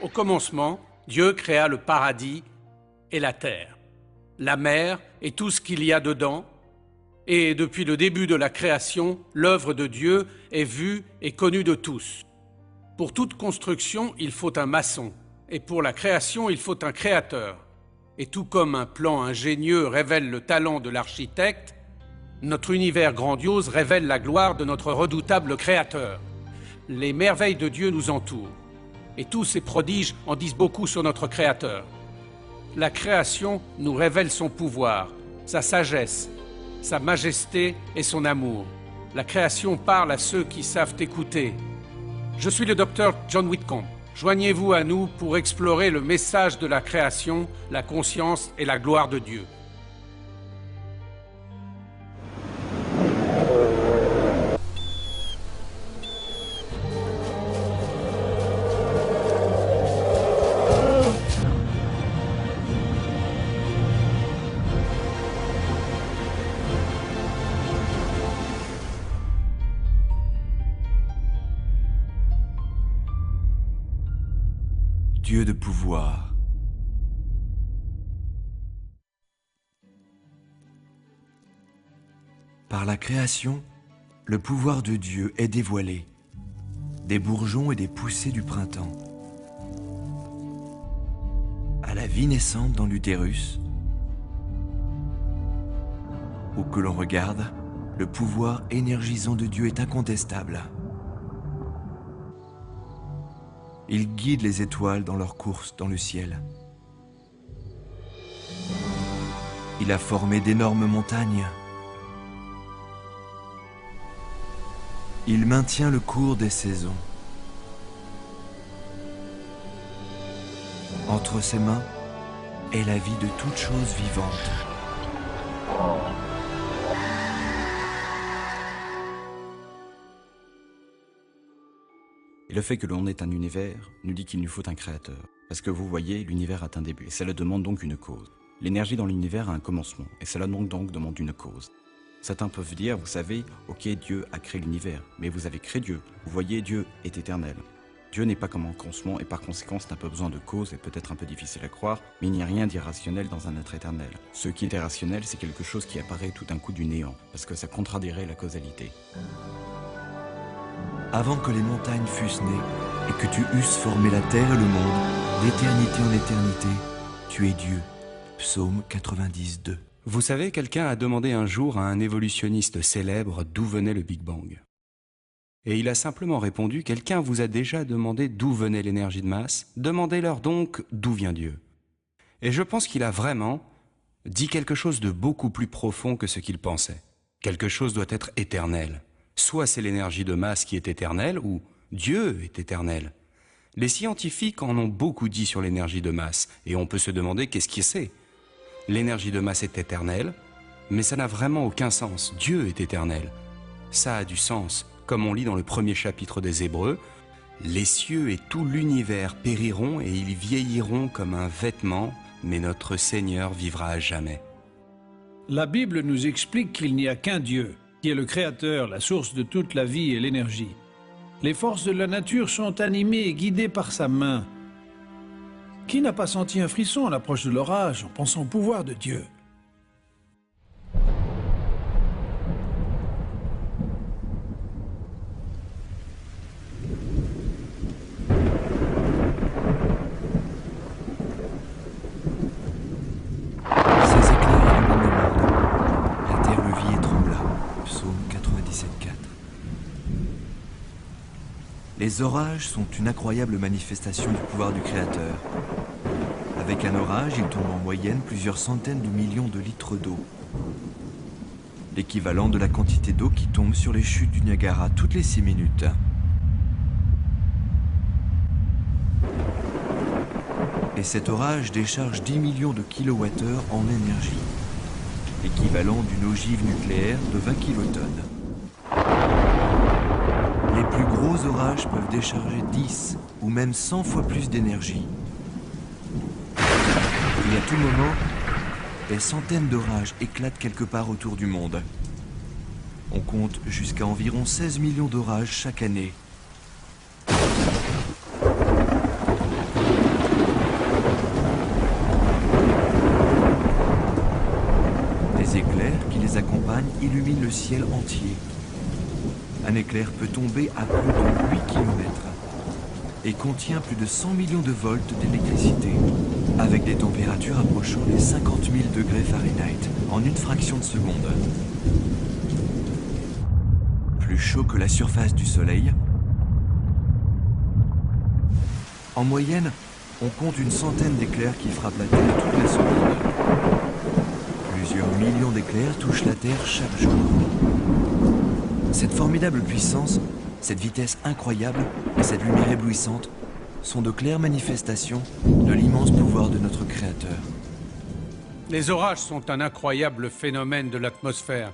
Au commencement, Dieu créa le paradis et la terre, la mer et tout ce qu'il y a dedans. Et depuis le début de la création, l'œuvre de Dieu est vue et connue de tous. Pour toute construction, il faut un maçon, et pour la création, il faut un créateur. Et tout comme un plan ingénieux révèle le talent de l'architecte, notre univers grandiose révèle la gloire de notre redoutable Créateur. Les merveilles de Dieu nous entourent, et tous ces prodiges en disent beaucoup sur notre Créateur. La création nous révèle son pouvoir, sa sagesse, sa majesté et son amour. La création parle à ceux qui savent écouter. Je suis le docteur John Whitcomb. Joignez-vous à nous pour explorer le message de la création, la conscience et la gloire de Dieu. Dieu de pouvoir. Par la création, le pouvoir de Dieu est dévoilé, des bourgeons et des poussées du printemps, à la vie naissante dans l'utérus, où que l'on regarde, le pouvoir énergisant de Dieu est incontestable. Il guide les étoiles dans leur course dans le ciel. Il a formé d'énormes montagnes. Il maintient le cours des saisons. Entre ses mains est la vie de toute chose vivante. Et le fait que l'on ait un univers nous dit qu'il nous faut un créateur. Parce que vous voyez, l'univers a un début, et cela demande donc une cause. L'énergie dans l'univers a un commencement, et cela donc demande une cause. Certains peuvent dire, vous savez, ok, Dieu a créé l'univers, mais vous avez créé Dieu. Vous voyez, Dieu est éternel. Dieu n'est pas comme un commencement, et par conséquent, n'a pas besoin de cause, et peut-être un peu difficile à croire, mais il n'y a rien d'irrationnel dans un être éternel. Ce qui est irrationnel, c'est quelque chose qui apparaît tout d'un coup du néant, parce que ça contradierait la causalité. Avant que les montagnes fussent nées et que tu eusses formé la terre et le monde, d'éternité en éternité, tu es Dieu. Psaume 90, 2. Vous savez, quelqu'un a demandé un jour à un évolutionniste célèbre d'où venait le Big Bang. Et il a simplement répondu, quelqu'un vous a déjà demandé d'où venait l'énergie de masse, demandez-leur donc d'où vient Dieu. Et je pense qu'il a vraiment dit quelque chose de beaucoup plus profond que ce qu'il pensait. Quelque chose doit être éternel. Soit c'est l'énergie de masse qui est éternelle, ou Dieu est éternel. Les scientifiques en ont beaucoup dit sur l'énergie de masse, et on peut se demander qu'est-ce qui c'est. L'énergie de masse est éternelle, mais ça n'a vraiment aucun sens. Dieu est éternel. Ça a du sens, comme on lit dans le premier chapitre des Hébreux, « Les cieux et tout l'univers périront et ils vieilliront comme un vêtement, mais notre Seigneur vivra à jamais. » La Bible nous explique qu'il n'y a qu'un Dieu, qui est le Créateur, la source de toute la vie et l'énergie. Les forces de la nature sont animées et guidées par sa main. Qui n'a pas senti un frisson à l'approche de l'orage en pensant au pouvoir de Dieu? Ces éclairs illuminent le monde. La terre le vit et trembla. Psaume 97, 4. Les orages sont une incroyable manifestation du pouvoir du Créateur. Avec un orage, il tombe en moyenne plusieurs centaines de millions de litres d'eau. L'équivalent de la quantité d'eau qui tombe sur les chutes du Niagara toutes les 6 minutes. Et cet orage décharge 10 millions de kilowattheures en énergie, l'équivalent d'une ogive nucléaire de 20 kilotonnes. Les plus gros orages peuvent décharger 10 ou même 100 fois plus d'énergie. Et à tout moment, des centaines d'orages éclatent quelque part autour du monde. On compte jusqu'à environ 16 millions d'orages chaque année. illumine le ciel entier. Un éclair peut tomber à plus de 8 km et contient plus de 100 millions de volts d'électricité, avec des températures approchant les 50 000 degrés Fahrenheit en une fraction de seconde. Plus chaud que la surface du Soleil. En moyenne, on compte une centaine d'éclairs qui frappent la Terre toutes les secondes. Plusieurs millions d'éclairs touchent la Terre chaque jour. Cette formidable puissance, cette vitesse incroyable et cette lumière éblouissante sont de claires manifestations de l'immense pouvoir de notre Créateur. Les orages sont un incroyable phénomène de l'atmosphère.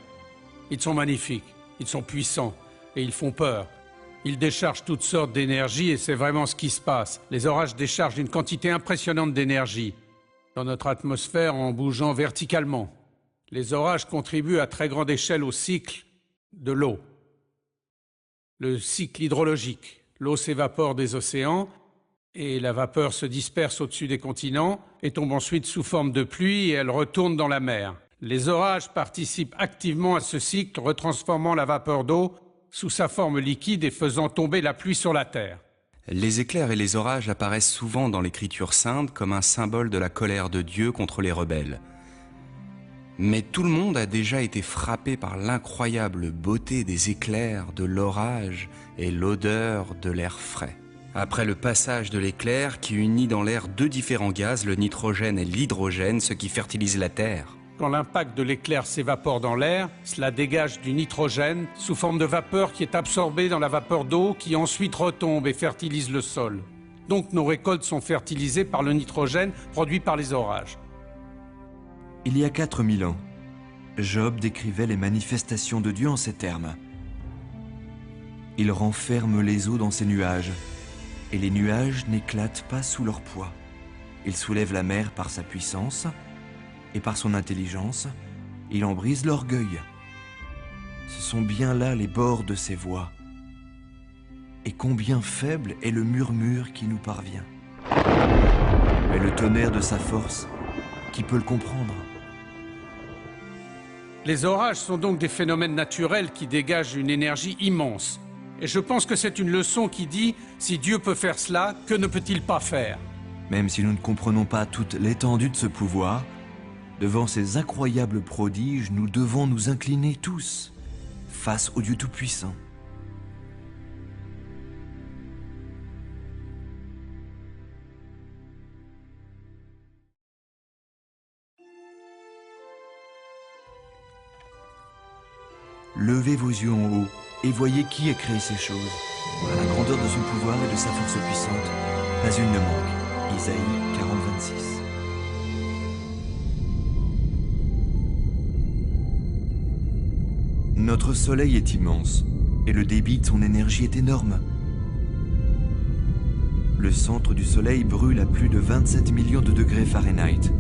Ils sont magnifiques, ils sont puissants et ils font peur. Ils déchargent toutes sortes d'énergie et c'est vraiment ce qui se passe. Les orages déchargent une quantité impressionnante d'énergie dans notre atmosphère en bougeant verticalement. Les orages contribuent à très grande échelle au cycle de l'eau. Le cycle hydrologique. L'eau s'évapore des océans et la vapeur se disperse au-dessus des continents et tombe ensuite sous forme de pluie et elle retourne dans la mer. Les orages participent activement à ce cycle, retransformant la vapeur d'eau sous sa forme liquide et faisant tomber la pluie sur la terre. Les éclairs et les orages apparaissent souvent dans l'Écriture sainte comme un symbole de la colère de Dieu contre les rebelles. Mais tout le monde a déjà été frappé par l'incroyable beauté des éclairs, de l'orage et l'odeur de l'air frais. Après le passage de l'éclair qui unit dans l'air deux différents gaz, le nitrogène et l'hydrogène, ce qui fertilise la terre. Quand l'impact de l'éclair s'évapore dans l'air, cela dégage du nitrogène sous forme de vapeur qui est absorbée dans la vapeur d'eau qui ensuite retombe et fertilise le sol. Donc nos récoltes sont fertilisées par le nitrogène produit par les orages. Il y a 4000 ans, Job décrivait les manifestations de Dieu en ces termes. Il renferme les eaux dans ses nuages, et les nuages n'éclatent pas sous leur poids. Il soulève la mer par sa puissance, et par son intelligence, il en brise l'orgueil. Ce sont bien là les bords de ses voix. Et combien faible est le murmure qui nous parvient. Mais le tonnerre de sa force, qui peut le comprendre? Les orages sont donc des phénomènes naturels qui dégagent une énergie immense. Et je pense que c'est une leçon qui dit, si Dieu peut faire cela, que ne peut-il pas faire? Même si nous ne comprenons pas toute l'étendue de ce pouvoir, devant ces incroyables prodiges, nous devons nous incliner tous face au Dieu Tout-Puissant. Levez vos yeux en haut et voyez qui a créé ces choses. À la grandeur de son pouvoir et de sa force puissante, pas une ne manque. Isaïe 40, 26. Notre soleil est immense et le débit de son énergie est énorme. Le centre du soleil brûle à plus de 27 millions de degrés Fahrenheit.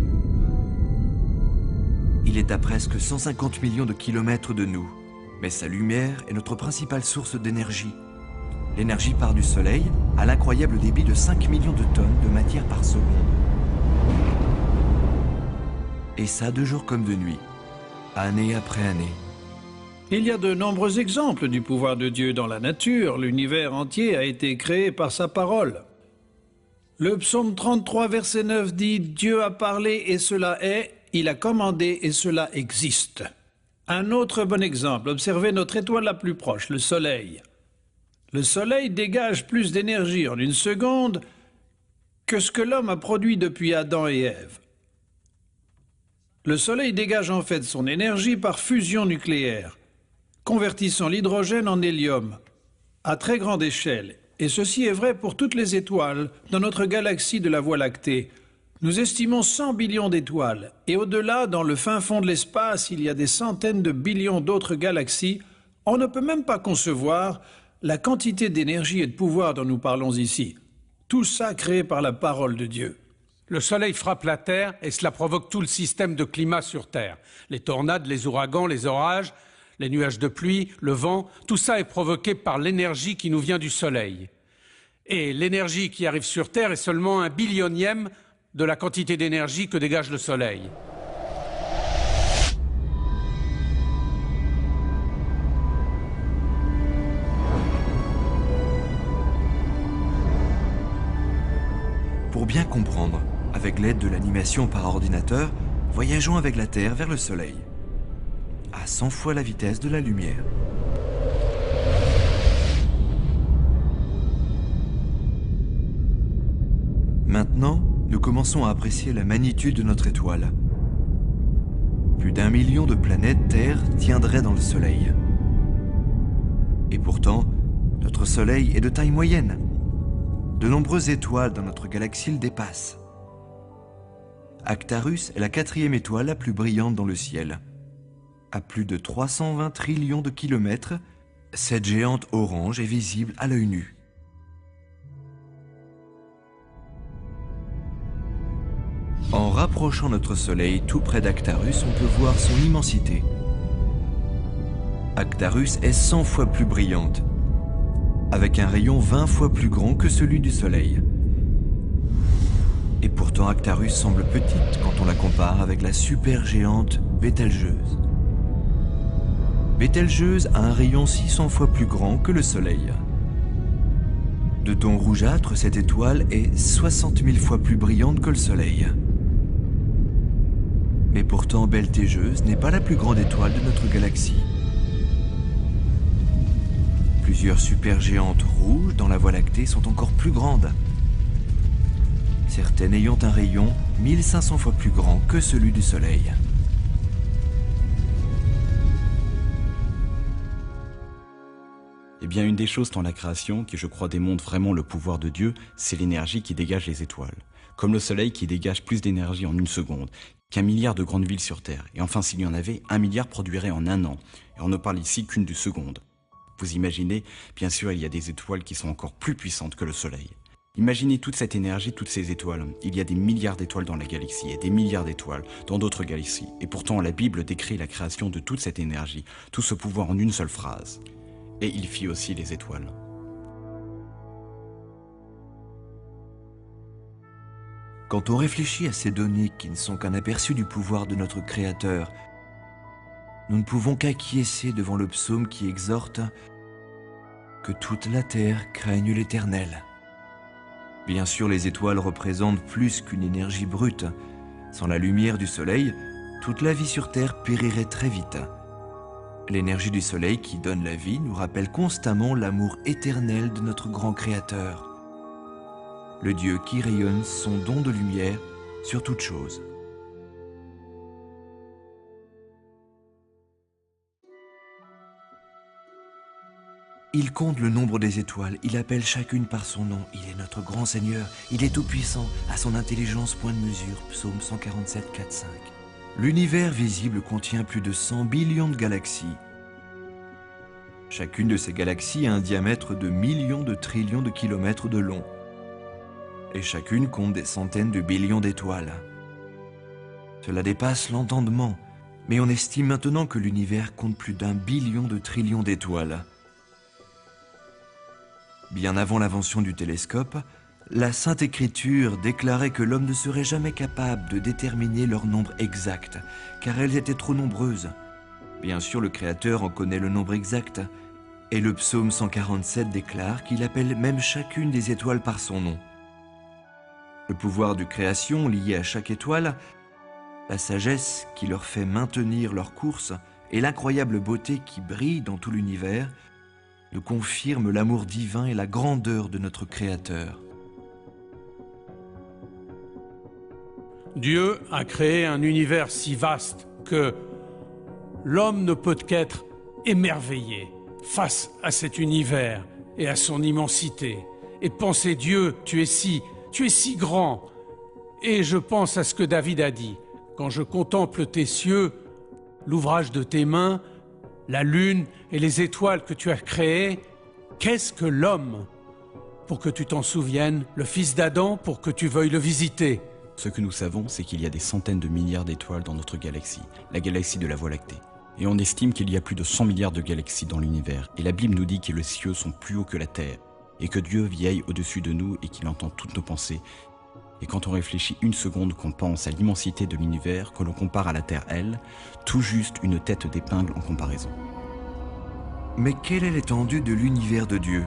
Il est à presque 150 millions de kilomètres de nous. Mais sa lumière est notre principale source d'énergie. L'énergie part du Soleil à l'incroyable débit de 5 millions de tonnes de matière par seconde. Et ça de jour comme de nuit, année après année. Il y a de nombreux exemples du pouvoir de Dieu dans la nature. L'univers entier a été créé par sa parole. Le psaume 33, verset 9 dit « Dieu a parlé et cela est, il a commandé et cela existe ». Un autre bon exemple, observez notre étoile la plus proche, le Soleil. Le Soleil dégage plus d'énergie en une seconde que ce que l'homme a produit depuis Adam et Ève. Le Soleil dégage en fait son énergie par fusion nucléaire, convertissant l'hydrogène en hélium à très grande échelle. Et ceci est vrai pour toutes les étoiles dans notre galaxie de la Voie lactée. Nous estimons 100 billions d'étoiles, et au-delà, dans le fin fond de l'espace, il y a des centaines de billions d'autres galaxies. On ne peut même pas concevoir la quantité d'énergie et de pouvoir dont nous parlons ici. Tout ça créé par la parole de Dieu. Le soleil frappe la Terre et cela provoque tout le système de climat sur Terre. Les tornades, les ouragans, les orages, les nuages de pluie, le vent, tout ça est provoqué par l'énergie qui nous vient du soleil. Et l'énergie qui arrive sur Terre est seulement 1 billionième de la quantité d'énergie que dégage le Soleil. Pour bien comprendre, avec l'aide de l'animation par ordinateur, voyageons avec la Terre vers le Soleil, à 100 fois la vitesse de la lumière. Maintenant, nous commençons à apprécier la magnitude de notre étoile. Plus d'1 million de planètes Terre tiendraient dans le Soleil. Et pourtant, notre Soleil est de taille moyenne. De nombreuses étoiles dans notre galaxie le dépassent. Actarus est la 4e étoile la plus brillante dans le ciel. À plus de 320 trillions de kilomètres, cette géante orange est visible à l'œil nu. En rapprochant notre Soleil tout près d'Actarus, on peut voir son immensité. Actarus est 100 fois plus brillante, avec un rayon 20 fois plus grand que celui du Soleil. Et pourtant Actarus semble petite quand on la compare avec la supergéante Bételgeuse. Bételgeuse a un rayon 600 fois plus grand que le Soleil. De ton rougeâtre, cette étoile est 60 000 fois plus brillante que le Soleil. Mais pourtant Bételgeuse n'est pas la plus grande étoile de notre galaxie. Plusieurs supergéantes rouges dans la Voie lactée sont encore plus grandes, certaines ayant un rayon 1500 fois plus grand que celui du Soleil. Eh bien, une des choses dans la création qui, je crois, démontre vraiment le pouvoir de Dieu, c'est l'énergie qui dégage les étoiles. Comme le Soleil qui dégage plus d'énergie en 1 seconde qu'1 milliard de grandes villes sur Terre. Et enfin, s'il y en avait, 1 milliard produirait en 1 an. Et on ne parle ici qu'une de seconde. Vous imaginez, bien sûr, il y a des étoiles qui sont encore plus puissantes que le Soleil. Imaginez toute cette énergie, toutes ces étoiles. Il y a des milliards d'étoiles dans la galaxie et des milliards d'étoiles dans d'autres galaxies. Et pourtant, la Bible décrit la création de toute cette énergie, tout ce pouvoir en une seule phrase. Et il fit aussi les étoiles. Quand on réfléchit à ces données qui ne sont qu'un aperçu du pouvoir de notre Créateur, nous ne pouvons qu'acquiescer devant le psaume qui exhorte « Que toute la terre craigne l'Éternel ». Bien sûr, les étoiles représentent plus qu'une énergie brute. Sans la lumière du soleil, toute la vie sur Terre périrait très vite. L'énergie du soleil qui donne la vie nous rappelle constamment l'amour éternel de notre grand Créateur. Le Dieu qui rayonne son don de lumière sur toute chose. Il compte le nombre des étoiles, il appelle chacune par son nom. Il est notre grand Seigneur, il est tout-puissant, à son intelligence point de mesure. Psaume 147, 4, 5. L'univers visible contient plus de 100 billions de galaxies. Chacune de ces galaxies a un diamètre de millions de trillions de kilomètres de long. Et chacune compte des centaines de billions d'étoiles. Cela dépasse l'entendement, mais on estime maintenant que l'univers compte plus d'1 billion de trillions d'étoiles. Bien avant l'invention du télescope, la Sainte Écriture déclarait que l'homme ne serait jamais capable de déterminer leur nombre exact, car elles étaient trop nombreuses. Bien sûr, le Créateur en connaît le nombre exact, et le psaume 147 déclare qu'il appelle même chacune des étoiles par son nom. Le pouvoir de création lié à chaque étoile, la sagesse qui leur fait maintenir leur course et l'incroyable beauté qui brille dans tout l'univers nous confirment l'amour divin et la grandeur de notre Créateur. Dieu a créé un univers si vaste que l'homme ne peut qu'être émerveillé face à cet univers et à son immensité. Et penser, Dieu, tu es si grand. Et je pense à ce que David a dit. Quand je contemple tes cieux, l'ouvrage de tes mains, la lune et les étoiles que tu as créées, qu'est-ce que l'homme pour que tu t'en souviennes, le fils d'Adam pour que tu veuilles le visiter? Ce que nous savons, c'est qu'il y a des centaines de milliards d'étoiles dans notre galaxie, la galaxie de la Voie lactée. Et on estime qu'il y a plus de 100 milliards de galaxies dans l'univers. Et la Bible nous dit que les cieux sont plus hauts que la terre, et que Dieu vieille au-dessus de nous et qu'il entend toutes nos pensées. Et quand on réfléchit une seconde, qu'on pense à l'immensité de l'univers, que l'on compare à la Terre, elle, tout juste une tête d'épingle en comparaison. Mais quelle est l'étendue de l'univers de Dieu?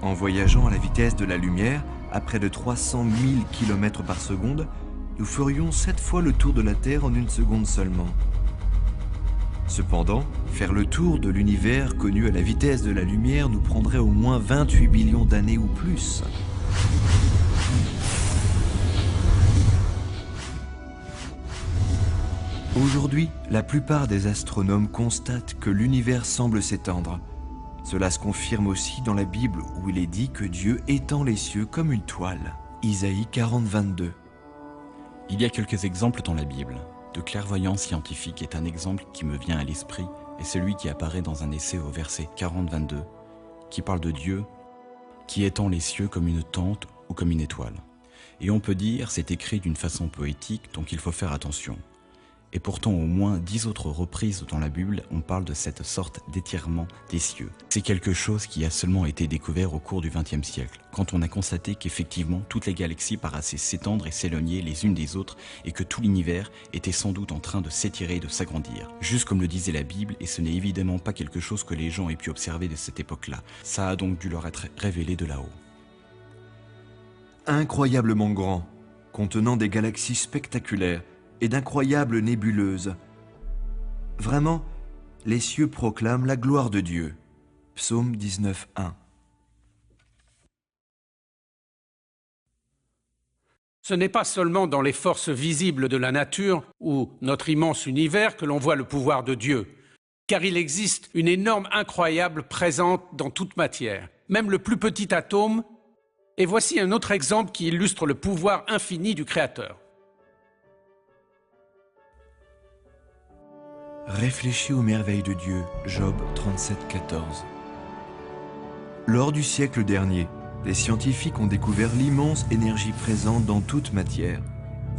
En voyageant à la vitesse de la lumière, à près de 300 000 km par seconde, nous ferions 7 fois le tour de la Terre en une seconde seulement. Cependant, faire le tour de l'univers connu à la vitesse de la lumière nous prendrait au moins 28 billions d'années ou plus. Aujourd'hui, la plupart des astronomes constatent que l'univers semble s'étendre. Cela se confirme aussi dans la Bible où il est dit que Dieu étend les cieux comme une toile. Isaïe 40, 22. Il y a quelques exemples dans la Bible. De clairvoyance scientifique est un exemple qui me vient à l'esprit, et celui qui apparaît dans un essai au verset 40-22, qui parle de Dieu qui étend les cieux comme une tente ou comme une étoile. Et on peut dire c'est écrit d'une façon poétique, donc il faut faire attention. Et pourtant, au moins 10 autres reprises dans la Bible, on parle de cette sorte d'étirement des cieux. C'est quelque chose qui a seulement été découvert au cours du XXe siècle, quand on a constaté qu'effectivement, toutes les galaxies paraissaient s'étendre et s'éloigner les unes des autres, et que tout l'univers était sans doute en train de s'étirer et de s'agrandir. Juste comme le disait la Bible, et ce n'est évidemment pas quelque chose que les gens aient pu observer de cette époque-là. Ça a donc dû leur être révélé de là-haut. Incroyablement grand, contenant des galaxies spectaculaires, et d'incroyables nébuleuses. Vraiment, les cieux proclament la gloire de Dieu. Psaume 19, 1. Ce n'est pas seulement dans les forces visibles de la nature ou notre immense univers que l'on voit le pouvoir de Dieu, car il existe une énorme incroyable présente dans toute matière, même le plus petit atome, et voici un autre exemple qui illustre le pouvoir infini du Créateur. Réfléchis aux merveilles de Dieu, Job 37, 14. Lors du siècle dernier, les scientifiques ont découvert l'immense énergie présente dans toute matière.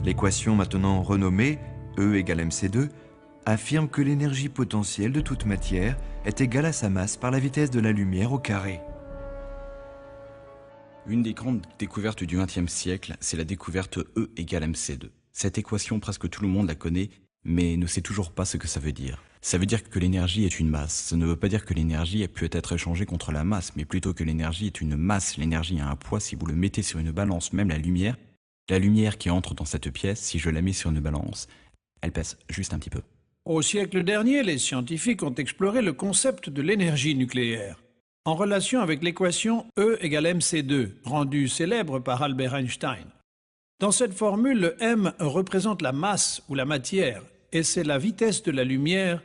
L'équation maintenant renommée, E égale mc2, affirme que l'énergie potentielle de toute matière est égale à sa masse par la vitesse de la lumière au carré. Une des grandes découvertes du XXe siècle, c'est la découverte E égale mc2. Cette équation, presque tout le monde la connaît, mais ne sait toujours pas ce que ça veut dire. Ça veut dire que l'énergie est une masse. Ça ne veut pas dire que l'énergie peut être échangée contre la masse, mais plutôt que l'énergie est une masse. L'énergie a un poids. Si vous le mettez sur une balance, même la lumière qui entre dans cette pièce, si je la mets sur une balance, elle pèse juste un petit peu. Au siècle dernier, les scientifiques ont exploré le concept de l'énergie nucléaire, en relation avec l'équation E égale mc2, rendue célèbre par Albert Einstein. Dans cette formule, le m représente la masse ou la matière, et c'est la vitesse de la lumière.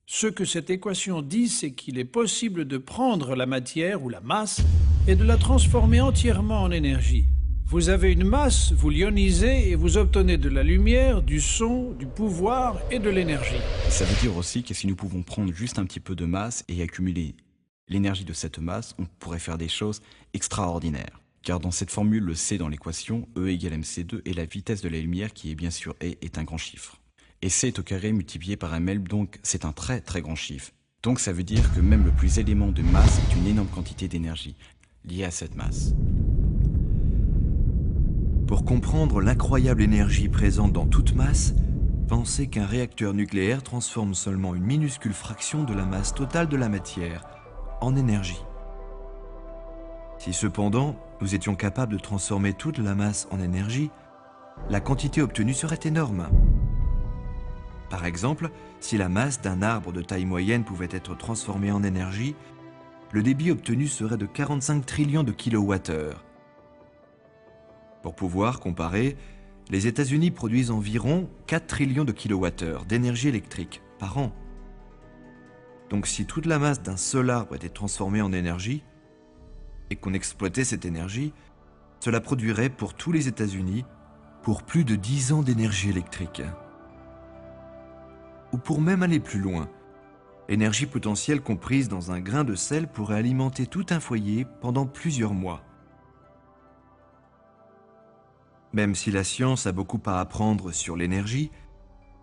Ce que cette équation dit, c'est qu'il est possible de prendre la matière ou la masse et de la transformer entièrement en énergie. Vous avez une masse, vous l'ionisez et vous obtenez de la lumière, du son, du pouvoir et de l'énergie. Ça veut dire aussi que si nous pouvons prendre juste un petit peu de masse et accumuler l'énergie de cette masse, on pourrait faire des choses extraordinaires. Car dans cette formule, le C dans l'équation, E égale mc2, et la vitesse de la lumière, qui est bien sûr E, est un grand chiffre. Et C est au carré multiplié par ml, donc c'est un très très grand chiffre. Donc ça veut dire que même le plus élément de masse est une énorme quantité d'énergie liée à cette masse. Pour comprendre l'incroyable énergie présente dans toute masse, pensez qu'un réacteur nucléaire transforme seulement une minuscule fraction de la masse totale de la matière en énergie. Si cependant, nous étions capables de transformer toute la masse en énergie, la quantité obtenue serait énorme. Par exemple, si la masse d'un arbre de taille moyenne pouvait être transformée en énergie, le débit obtenu serait de 45 trillions de kilowattheures. Pour pouvoir comparer, les États-Unis produisent environ 4 trillions de kilowattheures d'énergie électrique par an. Donc si toute la masse d'un seul arbre était transformée en énergie, et qu'on exploitait cette énergie, cela produirait pour tous les États-Unis pour plus de 10 ans d'énergie électrique. Ou pour même aller plus loin, l'énergie potentielle comprise dans un grain de sel pourrait alimenter tout un foyer pendant plusieurs mois. Même si la science a beaucoup à apprendre sur l'énergie,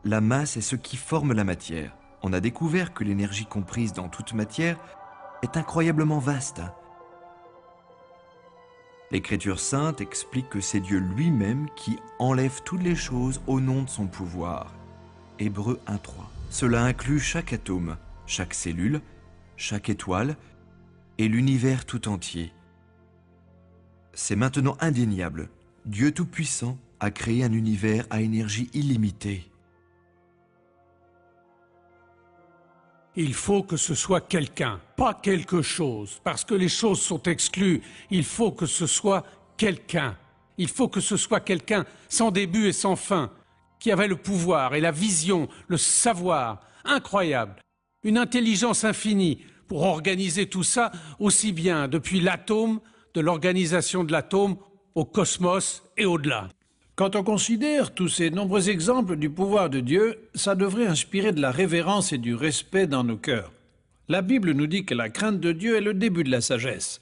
la masse est ce qui forme la matière. On a découvert que l'énergie comprise dans toute matière est incroyablement vaste. L'Écriture sainte explique que c'est Dieu lui-même qui enlève toutes les choses au nom de son pouvoir. Hébreux 1.3. Cela inclut chaque atome, chaque cellule, chaque étoile et l'univers tout entier. c'est maintenant indéniable. Dieu Tout-Puissant a créé un univers à énergie illimitée. Il faut que ce soit quelqu'un, pas quelque chose, parce que les choses sont exclues. Il faut que ce soit quelqu'un. Il faut que ce soit quelqu'un sans début et sans fin, qui avait le pouvoir et la vision, le savoir incroyable, une intelligence infinie pour organiser tout ça aussi bien depuis l'atome, de l'organisation de l'atome, au cosmos et au-delà. Quand on considère tous ces nombreux exemples du pouvoir de Dieu, ça devrait inspirer de la révérence et du respect dans nos cœurs. La Bible nous dit que la crainte de Dieu est le début de la sagesse.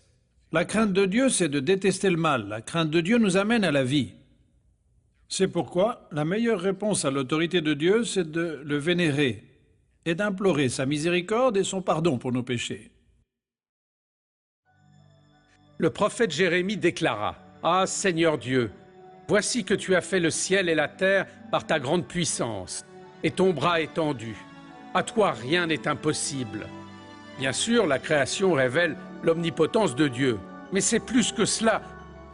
La crainte de Dieu, c'est de détester le mal. La crainte de Dieu nous amène à la vie. C'est pourquoi la meilleure réponse à l'autorité de Dieu, c'est de le vénérer et d'implorer sa miséricorde et son pardon pour nos péchés. Le prophète Jérémie déclara « Ah Seigneur Dieu, voici que tu as fait le ciel et la terre par ta grande puissance, et ton bras étendu. À toi rien n'est impossible. » Bien sûr, la création révèle l'omnipotence de Dieu, mais c'est plus que cela.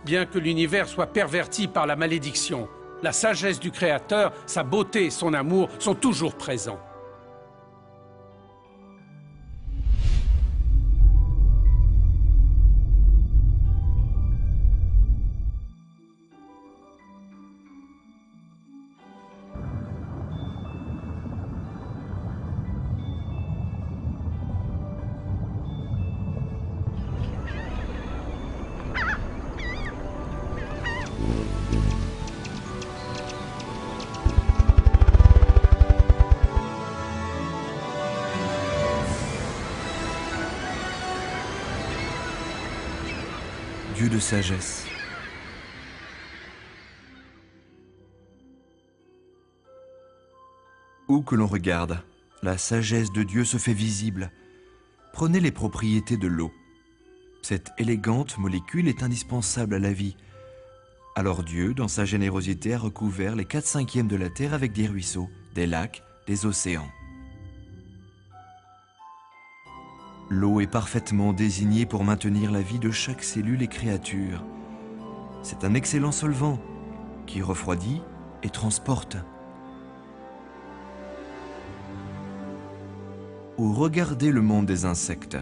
Bien que l'univers soit perverti par la malédiction, la sagesse du Créateur, sa beauté et son amour sont toujours présents. Dieu de sagesse. Où que l'on regarde, la sagesse de Dieu se fait visible. Prenez les propriétés de l'eau. Cette élégante molécule est indispensable à la vie. Alors Dieu, dans sa générosité, a recouvert les 4/5 de la terre avec des ruisseaux, des lacs, des océans. L'eau est parfaitement désignée pour maintenir la vie de chaque cellule et créature. C'est un excellent solvant qui refroidit et transporte. Ou regardez le monde des insectes.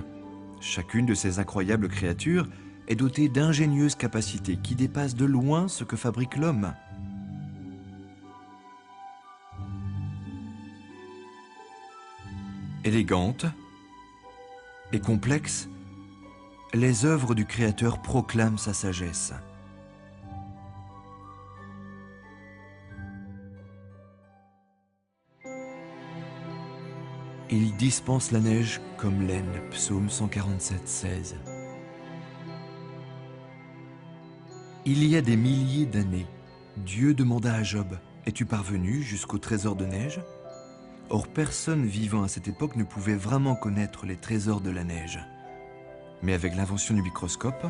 Chacune de ces incroyables créatures est dotée d'ingénieuses capacités qui dépassent de loin ce que fabrique l'homme. Élégantes et complexes, les œuvres du Créateur proclament sa sagesse. Il dispense la neige comme laine, psaume 147, 16. Il y a des milliers d'années, Dieu demanda à Job, « Es-tu parvenu jusqu'au trésor de neige ?» Or, personne vivant à cette époque ne pouvait vraiment connaître les trésors de la neige. Mais avec l'invention du microscope,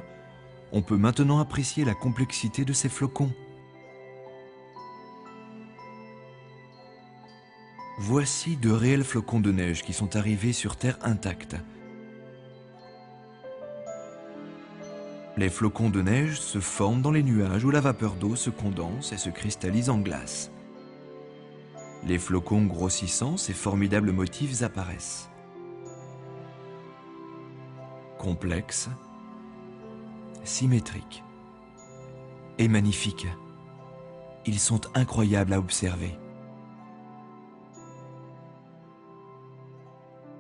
on peut maintenant apprécier la complexité de ces flocons. Voici de réels flocons de neige qui sont arrivés sur Terre intacts. Les flocons de neige se forment dans les nuages où la vapeur d'eau se condense et se cristallise en glace. Les flocons grossissant, ces formidables motifs apparaissent. Complexes, symétriques et magnifiques. Ils sont incroyables à observer.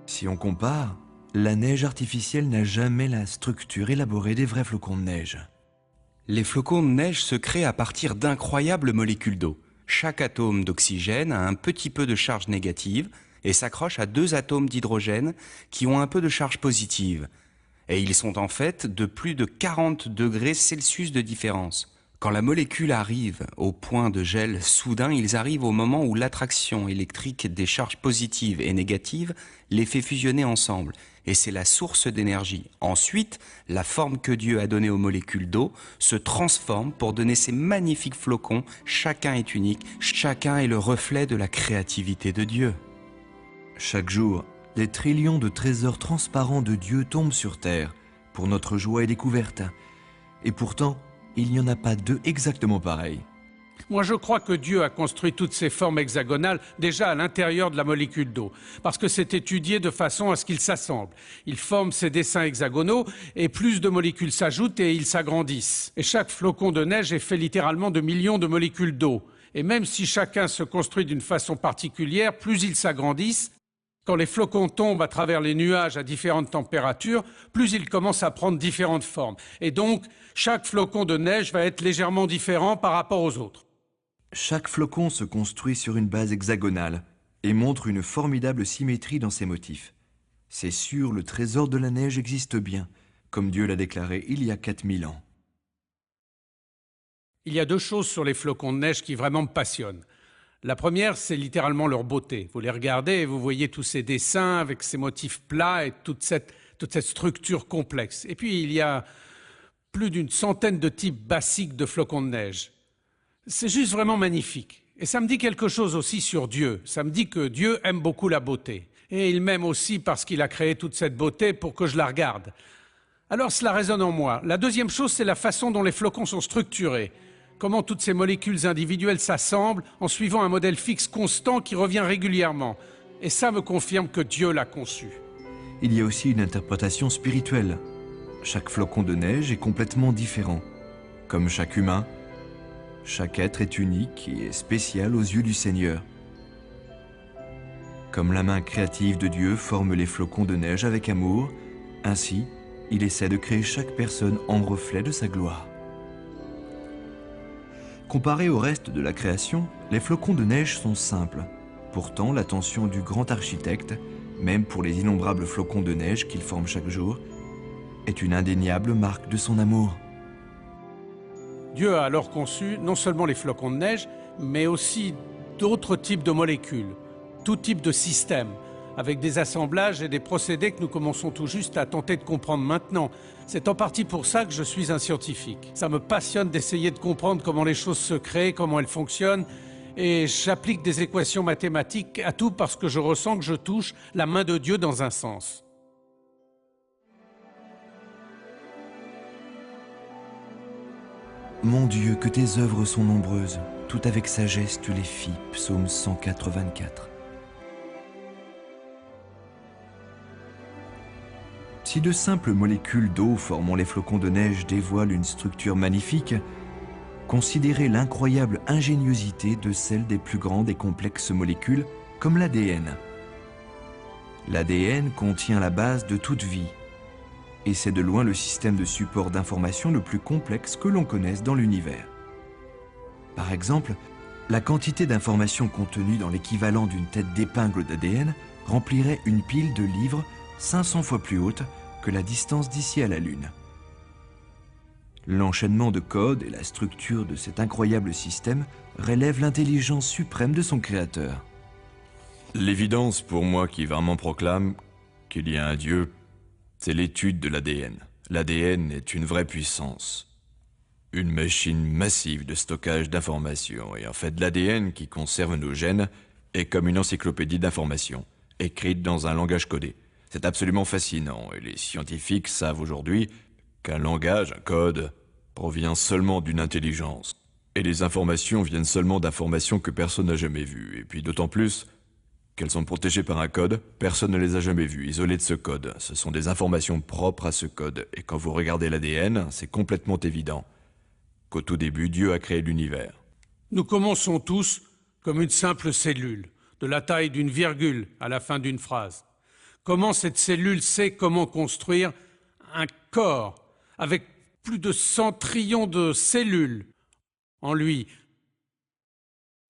Si on compare, la neige artificielle n'a jamais la structure élaborée des vrais flocons de neige. Les flocons de neige se créent à partir d'incroyables molécules d'eau. Chaque atome d'oxygène a un petit peu de charge négative et s'accroche à 2 atomes d'hydrogène qui ont un peu de charge positive. Et ils sont en fait de plus de 40 degrés Celsius de différence. Quand la molécule arrive au point de gel soudain, ils arrivent au moment où l'attraction électrique des charges positives et négatives les fait fusionner ensemble. Et c'est la source d'énergie. Ensuite, la forme que Dieu a donnée aux molécules d'eau se transforme pour donner ces magnifiques flocons. Chacun est unique, chacun est le reflet de la créativité de Dieu. Chaque jour, des trillions de trésors transparents de Dieu tombent sur terre pour notre joie et découverte. Et pourtant, il n'y en a pas deux exactement pareils. Moi, je crois que Dieu a construit toutes ces formes hexagonales déjà à l'intérieur de la molécule d'eau, parce que c'est étudié de façon à ce qu'ils s'assemblent. Ils forment ces dessins hexagonaux, et plus de molécules s'ajoutent et ils s'agrandissent. Et chaque flocon de neige est fait littéralement de millions de molécules d'eau. Et même si chacun se construit d'une façon particulière, plus ils s'agrandissent. Quand les flocons tombent à travers les nuages à différentes températures, plus ils commencent à prendre différentes formes. Et donc, chaque flocon de neige va être légèrement différent par rapport aux autres. Chaque flocon se construit sur une base hexagonale et montre une formidable symétrie dans ses motifs. C'est sûr, le trésor de la neige existe bien, comme Dieu l'a déclaré il y a 4000 ans. Il y a deux choses sur les flocons de neige qui vraiment me passionnent. La première, c'est littéralement leur beauté. Vous les regardez et vous voyez tous ces dessins avec ces motifs plats et toute cette structure complexe. Et puis, il y a plus d'une centaine de types basiques de flocons de neige. C'est juste vraiment magnifique. Et ça me dit quelque chose aussi sur Dieu. Ça me dit que Dieu aime beaucoup la beauté. Et il m'aime aussi parce qu'il a créé toute cette beauté pour que je la regarde. Alors cela résonne en moi. La deuxième chose, c'est la façon dont les flocons sont structurés. Comment toutes ces molécules individuelles s'assemblent en suivant un modèle fixe constant qui revient régulièrement. Et ça me confirme que Dieu l'a conçu. Il y a aussi une interprétation spirituelle. Chaque flocon de neige est complètement différent. Comme chaque humain, chaque être est unique et spécial aux yeux du Seigneur. Comme la main créative de Dieu forme les flocons de neige avec amour, ainsi, il essaie de créer chaque personne en reflet de sa gloire. Comparés au reste de la création, les flocons de neige sont simples. Pourtant, l'attention du grand architecte, même pour les innombrables flocons de neige qu'il forme chaque jour, est une indéniable marque de son amour. Dieu a alors conçu non seulement les flocons de neige, mais aussi d'autres types de molécules, tout type de systèmes, avec des assemblages et des procédés que nous commençons tout juste à tenter de comprendre maintenant. C'est en partie pour ça que je suis un scientifique. Ça me passionne d'essayer de comprendre comment les choses se créent, comment elles fonctionnent, et j'applique des équations mathématiques à tout parce que je ressens que je touche la main de Dieu dans un sens. Mon Dieu, que tes œuvres sont nombreuses, tout avec sagesse tu les fis. Psaume 104, 24. Si de simples molécules d'eau formant les flocons de neige dévoilent une structure magnifique, considérez l'incroyable ingéniosité de celle des plus grandes et complexes molécules, comme l'ADN. L'ADN contient la base de toute vie, et c'est de loin le système de support d'information le plus complexe que l'on connaisse dans l'univers. Par exemple, la quantité d'informations contenues dans l'équivalent d'une tête d'épingle d'ADN remplirait une pile de livres 500 fois plus haute que la distance d'ici à la Lune. L'enchaînement de codes et la structure de cet incroyable système relèvent l'intelligence suprême de son créateur. L'évidence pour moi qui vraiment proclame qu'il y a un Dieu, c'est l'étude de l'ADN. L'ADN est une vraie puissance. Une machine massive de stockage d'informations. Et en fait, l'ADN qui conserve nos gènes est comme une encyclopédie d'informations, écrite dans un langage codé. C'est absolument fascinant, et les scientifiques savent aujourd'hui qu'un langage, un code, provient seulement d'une intelligence. Et les informations viennent seulement d'informations que personne n'a jamais vues. Et puis d'autant plus qu'elles sont protégées par un code, personne ne les a jamais vues, isolées de ce code. Ce sont des informations propres à ce code. Et quand vous regardez l'ADN, c'est complètement évident qu'au tout début, Dieu a créé l'univers. Nous commençons tous comme une simple cellule, de la taille d'une virgule à la fin d'une phrase. Comment cette cellule sait comment construire un corps avec plus de 100 trillions de cellules en lui,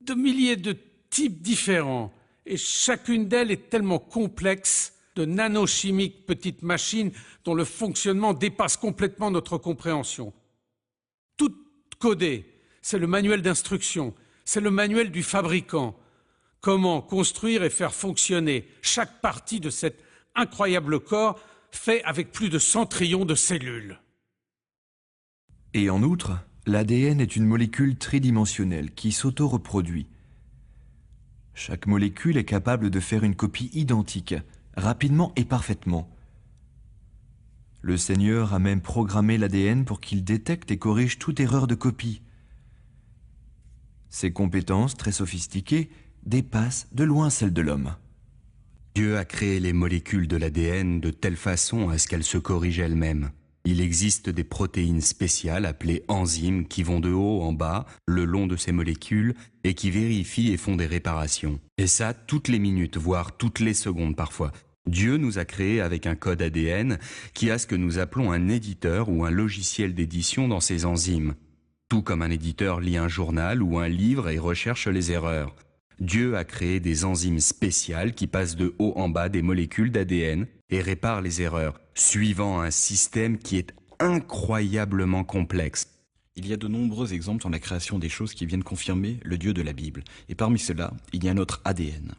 de milliers de types différents, et chacune d'elles est tellement complexe, de nanochimiques petites machines dont le fonctionnement dépasse complètement notre compréhension. Tout codé, c'est le manuel d'instruction, c'est le manuel du fabricant. Comment construire et faire fonctionner chaque partie de cet incroyable corps fait avec plus de 100 trillions de cellules. Et en outre, l'ADN est une molécule tridimensionnelle qui s'auto-reproduit. Chaque molécule est capable de faire une copie identique, rapidement et parfaitement. Le Seigneur a même programmé l'ADN pour qu'il détecte et corrige toute erreur de copie. Ses compétences, très sophistiquées, dépassent de loin celles de l'homme. Dieu a créé les molécules de l'ADN de telle façon à ce qu'elles se corrigent elles-mêmes. Il existe des protéines spéciales appelées enzymes qui vont de haut en bas, le long de ces molécules, et qui vérifient et font des réparations. Et ça, toutes les minutes, voire toutes les secondes parfois. Dieu nous a créés avec un code ADN qui a ce que nous appelons un éditeur ou un logiciel d'édition dans ces enzymes. Tout comme un éditeur lit un journal ou un livre et recherche les erreurs. Dieu a créé des enzymes spéciales qui passent de haut en bas des molécules d'ADN et réparent les erreurs, suivant un système qui est incroyablement complexe. Il y a de nombreux exemples dans la création des choses qui viennent confirmer le Dieu de la Bible. Et parmi ceux-là, il y a notre ADN.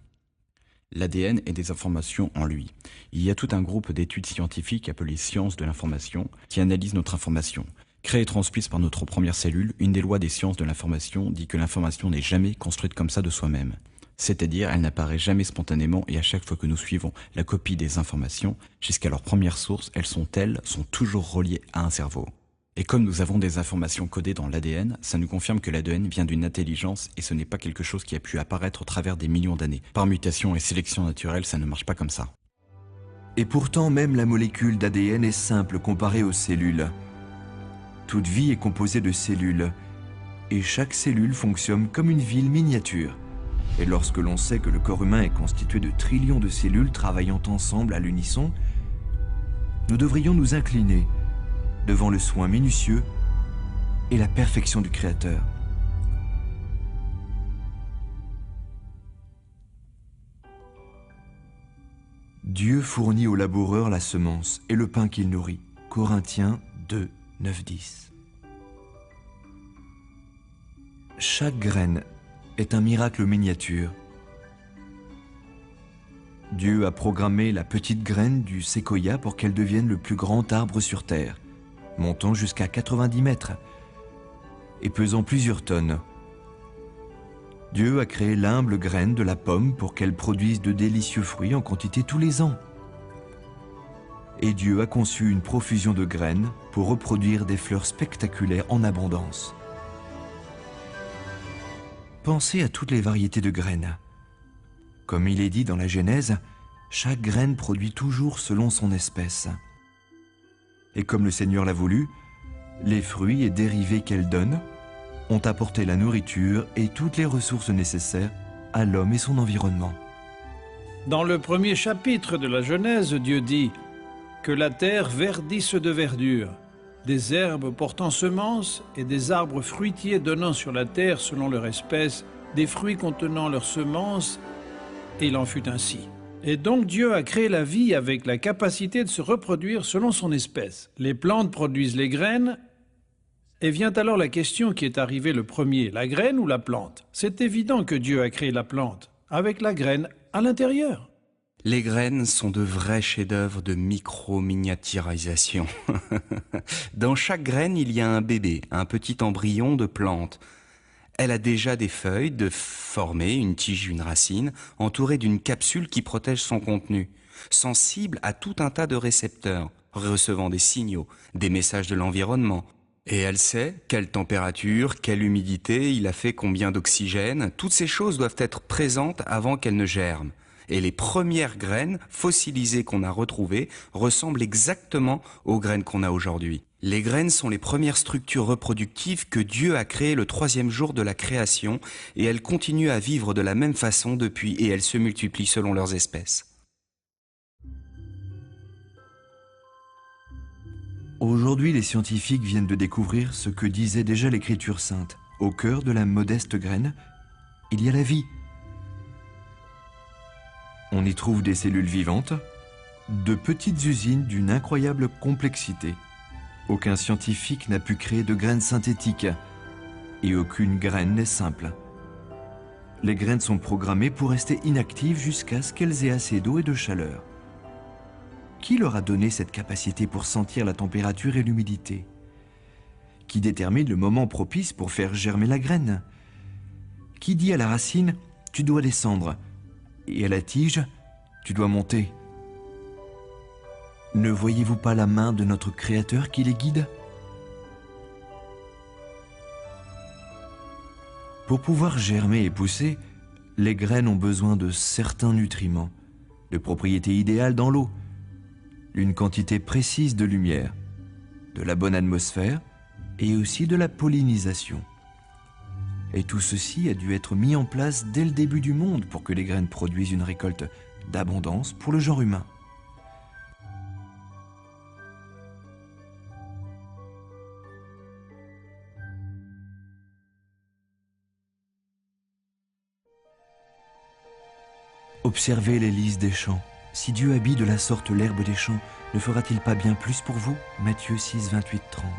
L'ADN est des informations en lui. Il y a tout un groupe d'études scientifiques appelées sciences de l'information qui analysent notre information. Créée et transmise par notre première cellule, une des lois des sciences de l'information dit que l'information n'est jamais construite comme ça de soi-même. C'est-à-dire, elle n'apparaît jamais spontanément et à chaque fois que nous suivons la copie des informations, jusqu'à leur première source, elles sont toujours reliées à un cerveau. Et comme nous avons des informations codées dans l'ADN, ça nous confirme que l'ADN vient d'une intelligence et ce n'est pas quelque chose qui a pu apparaître au travers des millions d'années. Par mutation et sélection naturelle, ça ne marche pas comme ça. Et pourtant, même la molécule d'ADN est simple comparée aux cellules. Toute vie est composée de cellules, et chaque cellule fonctionne comme une ville miniature. Et lorsque l'on sait que le corps humain est constitué de trillions de cellules travaillant ensemble à l'unisson, nous devrions nous incliner devant le soin minutieux et la perfection du Créateur. Dieu fournit au laboureur la semence et le pain qu'il nourrit. Corinthiens 2, 9, 10. Chaque graine est un miracle miniature. Dieu a programmé la petite graine du séquoia pour qu'elle devienne le plus grand arbre sur Terre, montant jusqu'à 90 mètres et pesant plusieurs tonnes. Dieu a créé l'humble graine de la pomme pour qu'elle produise de délicieux fruits en quantité tous les ans. Et Dieu a conçu une profusion de graines pour reproduire des fleurs spectaculaires en abondance. Pensez à toutes les variétés de graines. Comme il est dit dans la Genèse, chaque graine produit toujours selon son espèce. Et comme le Seigneur l'a voulu, les fruits et dérivés qu'elle donne ont apporté la nourriture et toutes les ressources nécessaires à l'homme et son environnement. Dans le premier chapitre de la Genèse, Dieu dit que la terre verdisse de verdure, des herbes portant semences et des arbres fruitiers donnant sur la terre selon leur espèce, des fruits contenant leurs semences, et il en fut ainsi. Et donc Dieu a créé la vie avec la capacité de se reproduire selon son espèce. Les plantes produisent les graines, et vient alors la question qui est arrivée le premier, la graine ou la plante? C'est évident que Dieu a créé la plante, avec la graine à l'intérieur. Les graines sont de vrais chefs-d'œuvre de micro-miniaturisation. Dans chaque graine, il y a un bébé, un petit embryon de plante. Elle a déjà des feuilles de former une tige, une racine, entourée d'une capsule qui protège son contenu, sensible à tout un tas de récepteurs, recevant des signaux, des messages de l'environnement. Et elle sait quelle température, quelle humidité, il a fait combien d'oxygène. Toutes ces choses doivent être présentes avant qu'elles ne germent. Et les premières graines fossilisées qu'on a retrouvées ressemblent exactement aux graines qu'on a aujourd'hui. Les graines sont les premières structures reproductives que Dieu a créées le 3e jour de la création et elles continuent à vivre de la même façon depuis et elles se multiplient selon leurs espèces. Aujourd'hui, les scientifiques viennent de découvrir ce que disait déjà l'Écriture sainte. Au cœur de la modeste graine, il y a la vie. On y trouve des cellules vivantes, de petites usines d'une incroyable complexité. Aucun scientifique n'a pu créer de graines synthétiques et aucune graine n'est simple. Les graines sont programmées pour rester inactives jusqu'à ce qu'elles aient assez d'eau et de chaleur. Qui leur a donné cette capacité pour sentir la température et l'humidité? Qui détermine le moment propice pour faire germer la graine? Qui dit à la racine « tu dois descendre » et à la tige « tu dois monter » Ne voyez-vous pas la main de notre Créateur qui les guide? Pour pouvoir germer et pousser, les graines ont besoin de certains nutriments, de propriétés idéales dans l'eau, d'une quantité précise de lumière, de la bonne atmosphère et aussi de la pollinisation. Et tout ceci a dû être mis en place dès le début du monde pour que les graines produisent une récolte d'abondance pour le genre humain. Observez les lys des champs. Si Dieu habille de la sorte l'herbe des champs, ne fera-t-il pas bien plus pour vous? Matthieu 6, 28, 30.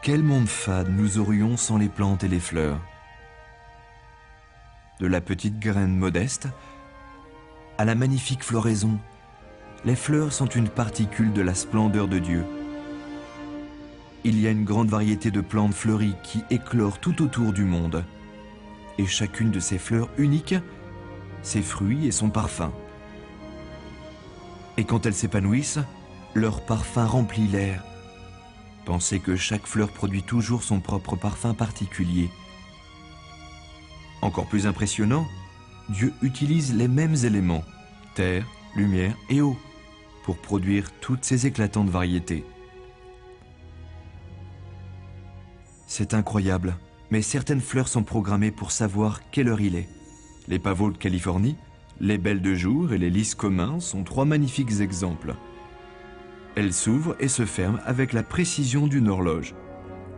Quel monde fade nous aurions sans les plantes et les fleurs? De la petite graine modeste à la magnifique floraison, les fleurs sont une particule de la splendeur de Dieu. Il y a une grande variété de plantes fleuries qui éclorent tout autour du monde. Et chacune de ces fleurs uniques, ses fruits et son parfum. Et quand elles s'épanouissent, leur parfum remplit l'air. Pensez que chaque fleur produit toujours son propre parfum particulier. Encore plus impressionnant, Dieu utilise les mêmes éléments, terre, lumière et eau, pour produire toutes ces éclatantes variétés. C'est incroyable. Mais certaines fleurs sont programmées pour savoir quelle heure il est. Les pavots de Californie, les belles de jour et les lys communs sont trois magnifiques exemples. Elles s'ouvrent et se ferment avec la précision d'une horloge.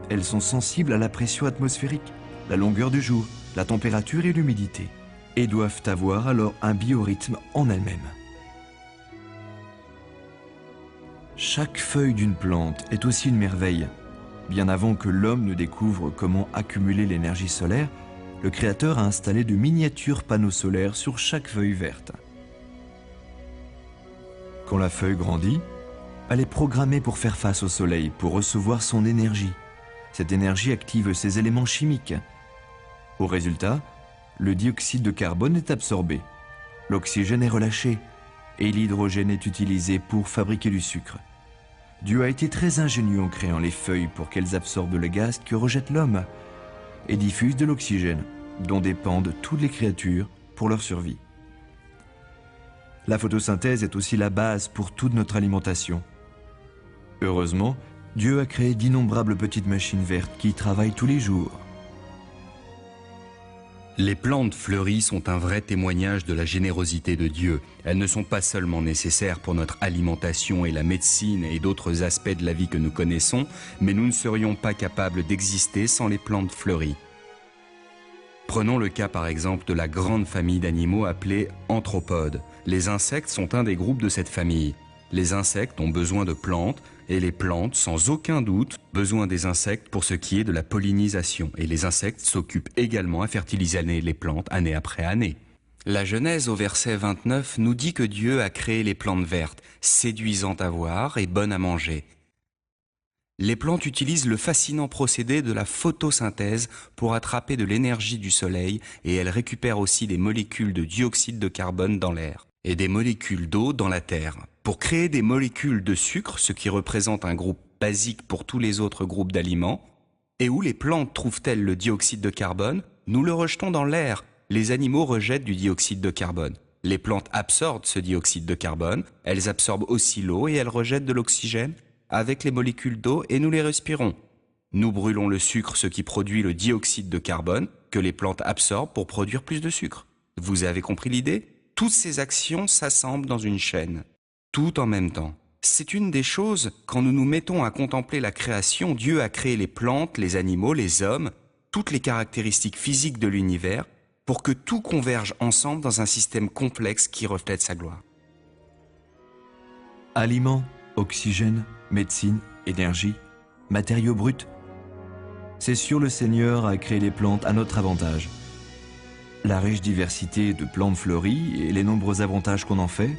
Elles sont sensibles à la pression atmosphérique, la longueur du jour, la température et l'humidité, et doivent avoir alors un biorhythme en elles-mêmes. Chaque feuille d'une plante est aussi une merveille. Bien avant que l'homme ne découvre comment accumuler l'énergie solaire, le Créateur a installé de miniatures panneaux solaires sur chaque feuille verte. Quand la feuille grandit, elle est programmée pour faire face au soleil, pour recevoir son énergie. Cette énergie active ses éléments chimiques. Au résultat, le dioxyde de carbone est absorbé, l'oxygène est relâché et l'hydrogène est utilisé pour fabriquer du sucre. Dieu a été très ingénieux en créant les feuilles pour qu'elles absorbent le gaz que rejette l'homme et diffusent de l'oxygène, dont dépendent toutes les créatures pour leur survie. La photosynthèse est aussi la base pour toute notre alimentation. Heureusement, Dieu a créé d'innombrables petites machines vertes qui travaillent tous les jours. Les plantes fleuries sont un vrai témoignage de la générosité de Dieu. Elles ne sont pas seulement nécessaires pour notre alimentation et la médecine et d'autres aspects de la vie que nous connaissons, mais nous ne serions pas capables d'exister sans les plantes fleuries. Prenons le cas par exemple de la grande famille d'animaux appelée anthropodes. Les insectes sont un des groupes de cette famille. Les insectes ont besoin de plantes, et les plantes, sans aucun doute, besoin des insectes pour ce qui est de la pollinisation. Et les insectes s'occupent également à fertiliser les plantes année après année. La Genèse au verset 29 nous dit que Dieu a créé les plantes vertes, séduisantes à voir et bonnes à manger. Les plantes utilisent le fascinant procédé de la photosynthèse pour attraper de l'énergie du soleil et elles récupèrent aussi des molécules de dioxyde de carbone dans l'air et des molécules d'eau dans la terre. Pour créer des molécules de sucre, ce qui représente un groupe basique pour tous les autres groupes d'aliments, et où les plantes trouvent-elles le dioxyde de carbone, nous le rejetons dans l'air. Les animaux rejettent du dioxyde de carbone. Les plantes absorbent ce dioxyde de carbone, elles absorbent aussi l'eau et elles rejettent de l'oxygène avec les molécules d'eau et nous les respirons. Nous brûlons le sucre, ce qui produit le dioxyde de carbone que les plantes absorbent pour produire plus de sucre. Vous avez compris l'idée? Toutes ces actions s'assemblent dans une chaîne, tout en même temps. C'est une des choses, quand nous nous mettons à contempler la création, Dieu a créé les plantes, les animaux, les hommes, toutes les caractéristiques physiques de l'univers, pour que tout converge ensemble dans un système complexe qui reflète sa gloire. Aliments, oxygène, médecine, énergie, matériaux bruts. C'est sûr, le Seigneur a créé les plantes à notre avantage. La riche diversité de plantes fleuries et les nombreux avantages qu'on en fait,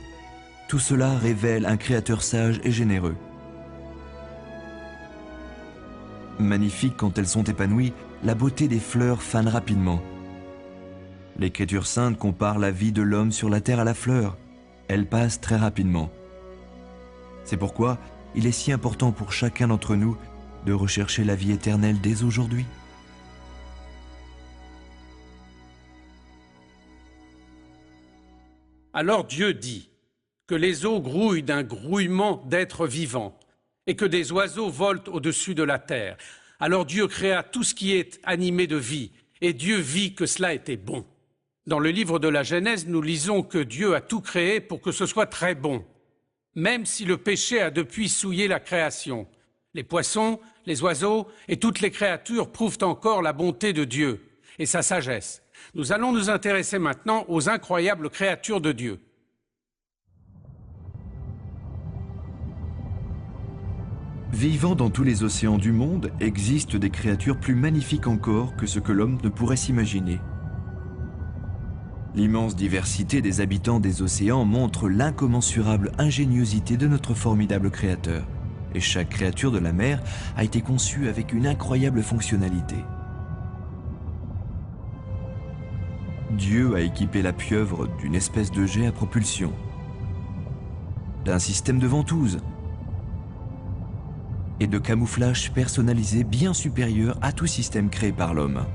tout cela révèle un Créateur sage et généreux. Magnifiques quand elles sont épanouies, la beauté des fleurs fane rapidement. L'Écriture sainte compare la vie de l'homme sur la terre à la fleur. elle passe très rapidement. C'est pourquoi il est si important pour chacun d'entre nous de rechercher la vie éternelle dès aujourd'hui. Alors Dieu dit que les eaux grouillent d'un grouillement d'êtres vivants et que des oiseaux volent au-dessus de la terre. Alors Dieu créa tout ce qui est animé de vie, et Dieu vit que cela était bon. Dans le livre de la Genèse, nous lisons que Dieu a tout créé pour que ce soit très bon, même si le péché a depuis souillé la création. Les poissons, les oiseaux et toutes les créatures prouvent encore la bonté de Dieu et sa sagesse. Nous allons nous intéresser maintenant aux incroyables créatures de Dieu. Vivant dans tous les océans du monde, existent des créatures plus magnifiques encore que ce que l'homme ne pourrait s'imaginer. L'immense diversité des habitants des océans montre l'incommensurable ingéniosité de notre formidable Créateur. Et chaque créature de la mer a été conçue avec une incroyable fonctionnalité. Dieu a équipé la pieuvre d'une espèce de jet à propulsion, d'un système de ventouse et de camouflage personnalisé bien supérieur à tout système créé par l'homme.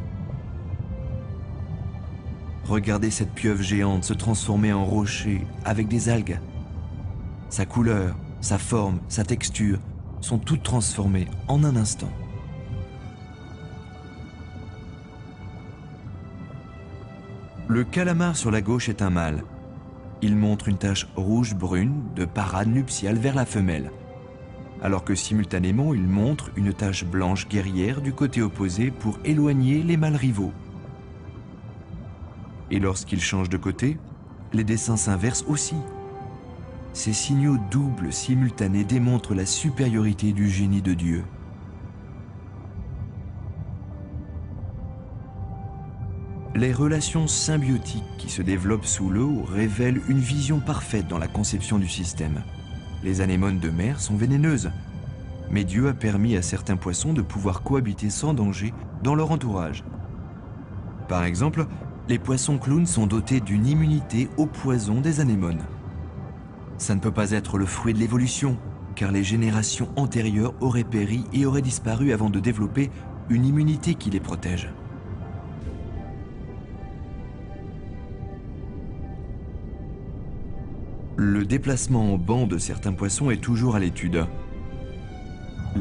Regardez cette pieuvre géante se transformer en rocher avec des algues. Sa couleur, sa forme, sa texture sont toutes transformées en un instant. Le calamar sur la gauche est un mâle. Il montre une tache rouge-brune de parade nuptiale vers la femelle, alors que simultanément il montre une tache blanche guerrière du côté opposé pour éloigner les mâles rivaux. Et lorsqu'il change de côté, les dessins s'inversent aussi. Ces signaux doubles simultanés démontrent la supériorité du génie de Dieu. Les relations symbiotiques qui se développent sous l'eau révèlent une vision parfaite dans la conception du système. Les anémones de mer sont vénéneuses, mais Dieu a permis à certains poissons de pouvoir cohabiter sans danger dans leur entourage. Par exemple, les poissons clowns sont dotés d'une immunité au poison des anémones. Ça ne peut pas être le fruit de l'évolution, car les générations antérieures auraient péri et auraient disparu avant de développer une immunité qui les protège. Le déplacement en banc de certains poissons est toujours à l'étude.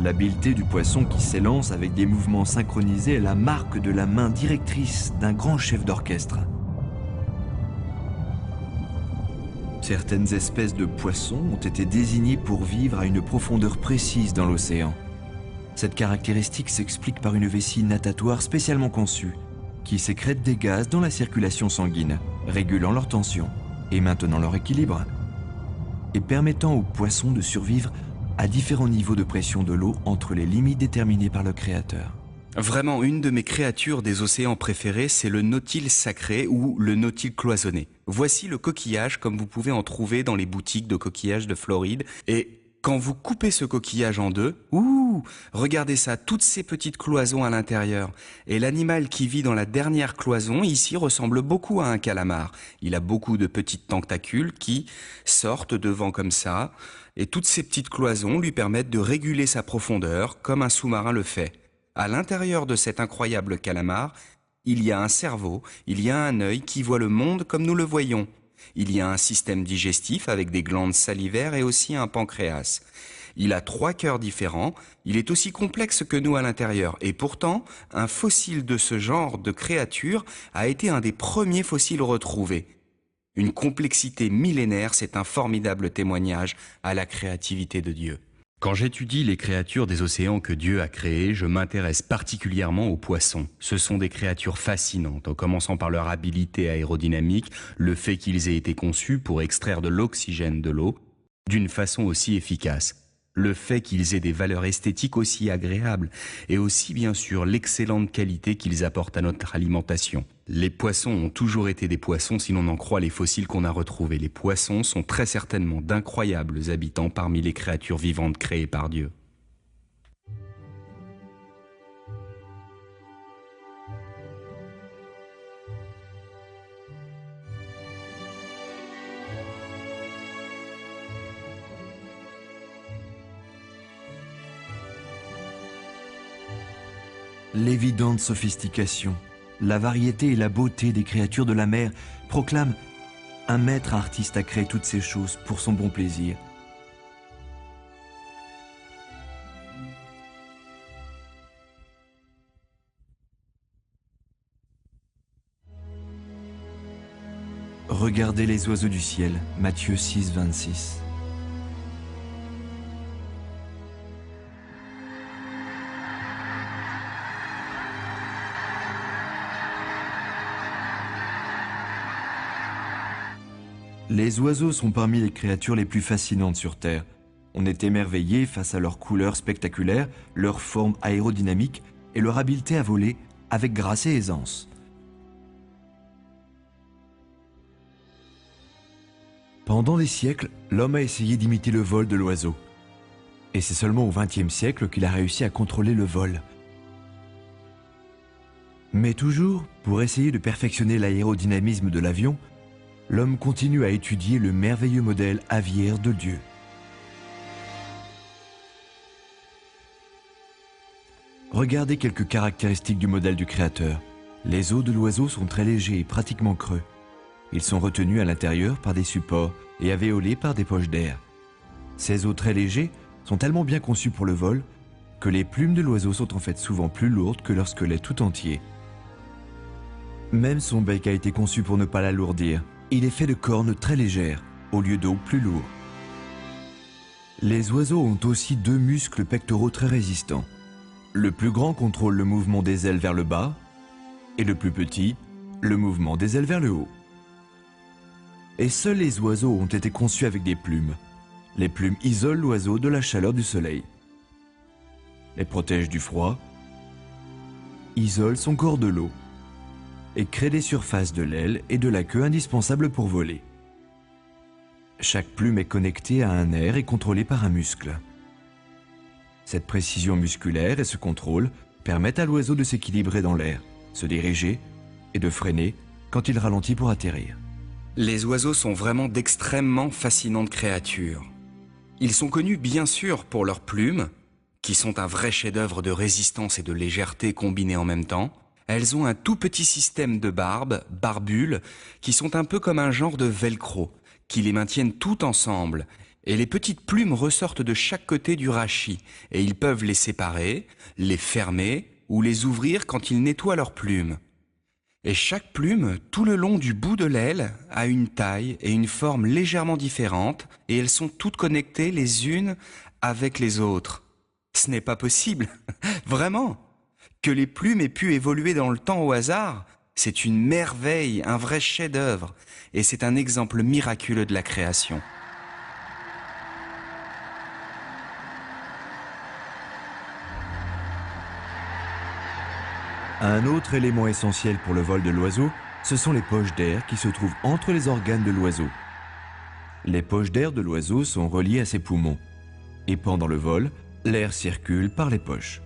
L'habileté du poisson qui s'élance avec des mouvements synchronisés est la marque de la main directrice d'un grand chef d'orchestre. Certaines espèces de poissons ont été désignées pour vivre à une profondeur précise dans l'océan. Cette caractéristique s'explique par une vessie natatoire spécialement conçue, qui sécrète des gaz dans la circulation sanguine, régulant leur tension et maintenant leur équilibre, et permettant aux poissons de survivre à différents niveaux de pression de l'eau entre les limites déterminées par le Créateur. Vraiment, une de mes créatures des océans préférées, c'est le nautile sacré ou le nautile cloisonné. Voici le coquillage comme vous pouvez en trouver dans les boutiques de coquillages de Floride. Et quand vous coupez ce coquillage en deux, regardez ça, toutes ces petites cloisons à l'intérieur. Et l'animal qui vit dans la dernière cloison, ici, ressemble beaucoup à un calamar. Il a beaucoup de petites tentacules qui sortent devant comme ça. Et toutes ces petites cloisons lui permettent de réguler sa profondeur comme un sous-marin le fait. À l'intérieur de cet incroyable calamar, il y a un cerveau, il y a un œil qui voit le monde comme nous le voyons. Il y a un système digestif avec des glandes salivaires et aussi un pancréas. Il a 3 cœurs différents, il est aussi complexe que nous à l'intérieur. Et pourtant, un fossile de ce genre de créature a été un des premiers fossiles retrouvés. Une complexité millénaire, c'est un formidable témoignage à la créativité de Dieu. Quand j'étudie les créatures des océans que Dieu a créées, je m'intéresse particulièrement aux poissons. Ce sont des créatures fascinantes, en commençant par leur habileté aérodynamique, le fait qu'ils aient été conçus pour extraire de l'oxygène de l'eau d'une façon aussi efficace. Le fait qu'ils aient des valeurs esthétiques aussi agréables et aussi bien sûr l'excellente qualité qu'ils apportent à notre alimentation. Les poissons ont toujours été des poissons si l'on en croit les fossiles qu'on a retrouvés. Les poissons sont très certainement d'incroyables habitants parmi les créatures vivantes créées par Dieu. L'évidente sophistication, la variété et la beauté des créatures de la mer proclament un maître artiste a créé toutes ces choses pour son bon plaisir. Regardez les oiseaux du ciel, Matthieu 6, 26. Les oiseaux sont parmi les créatures les plus fascinantes sur Terre. On est émerveillé face à leurs couleurs spectaculaires, leur forme aérodynamique et leur habileté à voler avec grâce et aisance. Pendant des siècles, l'homme a essayé d'imiter le vol de l'oiseau. Et c'est seulement au XXe siècle qu'il a réussi à contrôler le vol. Mais toujours, pour essayer de perfectionner l'aérodynamisme de l'avion, l'homme continue à étudier le merveilleux modèle aviaire de Dieu. Regardez quelques caractéristiques du modèle du Créateur. Les os de l'oiseau sont très légers et pratiquement creux. Ils sont retenus à l'intérieur par des supports et alvéolés par des poches d'air. Ces os très légers sont tellement bien conçus pour le vol que les plumes de l'oiseau sont en fait souvent plus lourdes que leur squelette tout entier. Même son bec a été conçu pour ne pas l'alourdir. Il est fait de cornes très légères, au lieu d'os plus lourds. Les oiseaux ont aussi deux muscles pectoraux très résistants. Le plus grand contrôle le mouvement des ailes vers le bas, et le plus petit, le mouvement des ailes vers le haut. Et seuls les oiseaux ont été conçus avec des plumes. Les plumes isolent l'oiseau de la chaleur du soleil, les protègent du froid, isolent son corps de l'eau, et créent des surfaces de l'aile et de la queue indispensables pour voler. Chaque plume est connectée à un nerf et contrôlée par un muscle. Cette précision musculaire et ce contrôle permettent à l'oiseau de s'équilibrer dans l'air, se diriger et de freiner quand il ralentit pour atterrir. Les oiseaux sont vraiment d'extrêmement fascinantes créatures. Ils sont connus bien sûr pour leurs plumes, qui sont un vrai chef-d'œuvre de résistance et de légèreté combinés en même temps. Elles ont un tout petit système de barbules, qui sont un peu comme un genre de velcro, qui les maintiennent tout ensemble. Et les petites plumes ressortent de chaque côté du rachis, et ils peuvent les séparer, les fermer ou les ouvrir quand ils nettoient leurs plumes. Et chaque plume, tout le long du bout de l'aile, a une taille et une forme légèrement différentes, et elles sont toutes connectées les unes avec les autres. Ce n'est pas possible, vraiment. Que les plumes aient pu évoluer dans le temps au hasard, c'est une merveille, un vrai chef-d'œuvre, et c'est un exemple miraculeux de la création. Un autre élément essentiel pour le vol de l'oiseau, ce sont les poches d'air qui se trouvent entre les organes de l'oiseau. Les poches d'air de l'oiseau sont reliées à ses poumons. Et pendant le vol, l'air circule par les poches.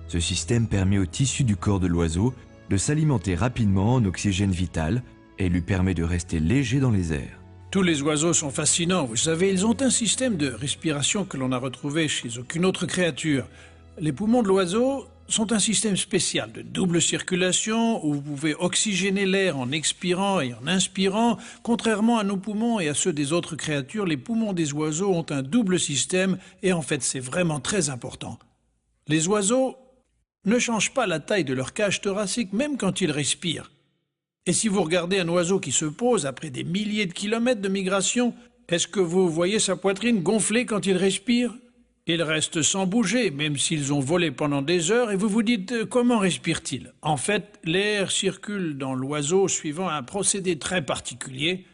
Ce système permet au tissu du corps de l'oiseau de s'alimenter rapidement en oxygène vital et lui permet de rester léger dans les airs. Tous les oiseaux sont fascinants, vous savez, ils ont un système de respiration que l'on n'a retrouvé chez aucune autre créature. Les poumons de l'oiseau sont un système spécial de double circulation où vous pouvez oxygéner l'air en expirant et en inspirant. Contrairement à nos poumons et à ceux des autres créatures, les poumons des oiseaux ont un double système et en fait c'est vraiment très important. Les oiseaux ne changent pas la taille de leur cage thoracique même quand ils respirent. Et si vous regardez un oiseau qui se pose après des milliers de kilomètres de migration, est-ce que vous voyez sa poitrine gonfler quand il respire ? Ils restent sans bouger, même s'ils ont volé pendant des heures, et vous vous dites comment respire-t-il ? En fait, l'air circule dans l'oiseau suivant un procédé très particulier,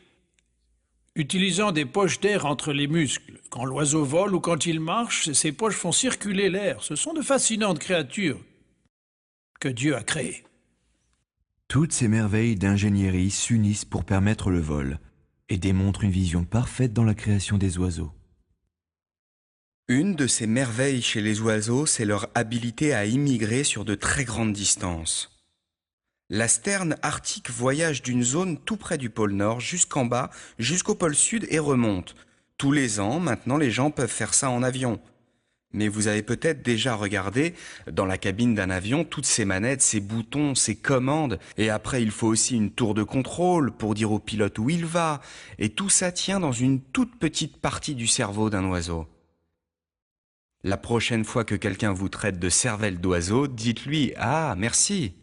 utilisant des poches d'air entre les muscles. Quand l'oiseau vole ou quand il marche, ces poches font circuler l'air. Ce sont de fascinantes créatures que Dieu a créées. Toutes ces merveilles d'ingénierie s'unissent pour permettre le vol et démontrent une vision parfaite dans la création des oiseaux. Une de ces merveilles chez les oiseaux, c'est leur habilité à immigrer sur de très grandes distances. La sterne arctique voyage d'une zone tout près du pôle Nord jusqu'en bas, jusqu'au pôle Sud et remonte. Tous les ans, maintenant, les gens peuvent faire ça en avion. Mais vous avez peut-être déjà regardé dans la cabine d'un avion toutes ces manettes, ces boutons, ces commandes. Et après, il faut aussi une tour de contrôle pour dire au pilote où il va. Et tout ça tient dans une toute petite partie du cerveau d'un oiseau. La prochaine fois que quelqu'un vous traite de cervelle d'oiseau, dites-lui « Ah, merci !»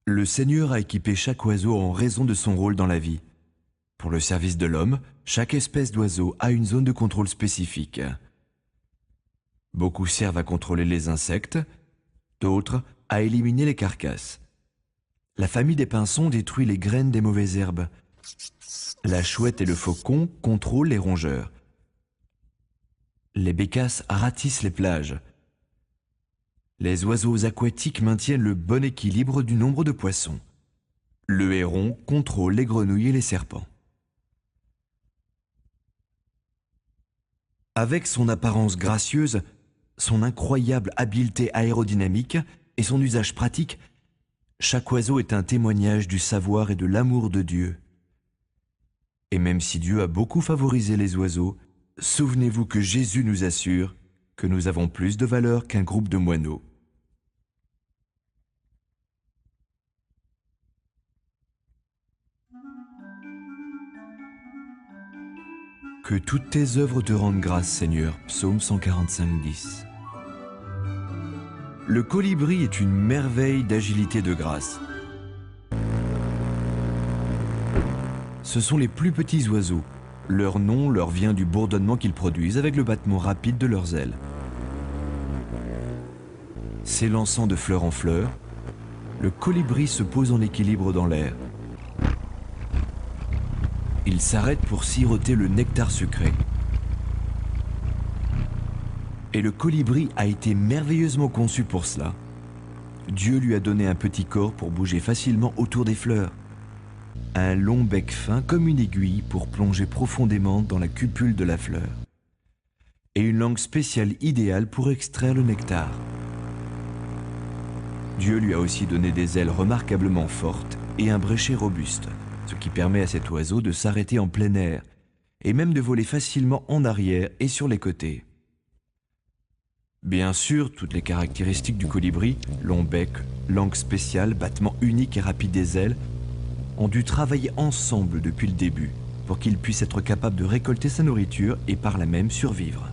Le Seigneur a équipé chaque oiseau en raison de son rôle dans la vie. Pour le service de l'homme, chaque espèce d'oiseau a une zone de contrôle spécifique. Beaucoup servent à contrôler les insectes, d'autres à éliminer les carcasses. La famille des pinsons détruit les graines des mauvaises herbes. La chouette et le faucon contrôlent les rongeurs. Les bécasses ratissent les plages. Les oiseaux aquatiques maintiennent le bon équilibre du nombre de poissons. Le héron contrôle les grenouilles et les serpents. Avec son apparence gracieuse, son incroyable habileté aérodynamique et son usage pratique, chaque oiseau est un témoignage du savoir et de l'amour de Dieu. Et même si Dieu a beaucoup favorisé les oiseaux, souvenez-vous que Jésus nous assure que nous avons plus de valeur qu'un groupe de moineaux. Que toutes tes œuvres te rendent grâce, Seigneur. Psaume 145, 10. Le colibri est une merveille d'agilité et de grâce. Ce sont les plus petits oiseaux. Leur nom leur vient du bourdonnement qu'ils produisent avec le battement rapide de leurs ailes. S'élançant de fleur en fleur, le colibri se pose en équilibre dans l'air. Il s'arrête pour siroter le nectar sucré. Et le colibri a été merveilleusement conçu pour cela. Dieu lui a donné un petit corps pour bouger facilement autour des fleurs. Un long bec fin comme une aiguille pour plonger profondément dans la cupule de la fleur. Et une langue spéciale idéale pour extraire le nectar. Dieu lui a aussi donné des ailes remarquablement fortes et un bréchet robuste, ce qui permet à cet oiseau de s'arrêter en plein air et même de voler facilement en arrière et sur les côtés. Bien sûr, toutes les caractéristiques du colibri, long bec, langue spéciale, battement unique et rapide des ailes, ont dû travailler ensemble depuis le début pour qu'il puisse être capable de récolter sa nourriture et par là même survivre.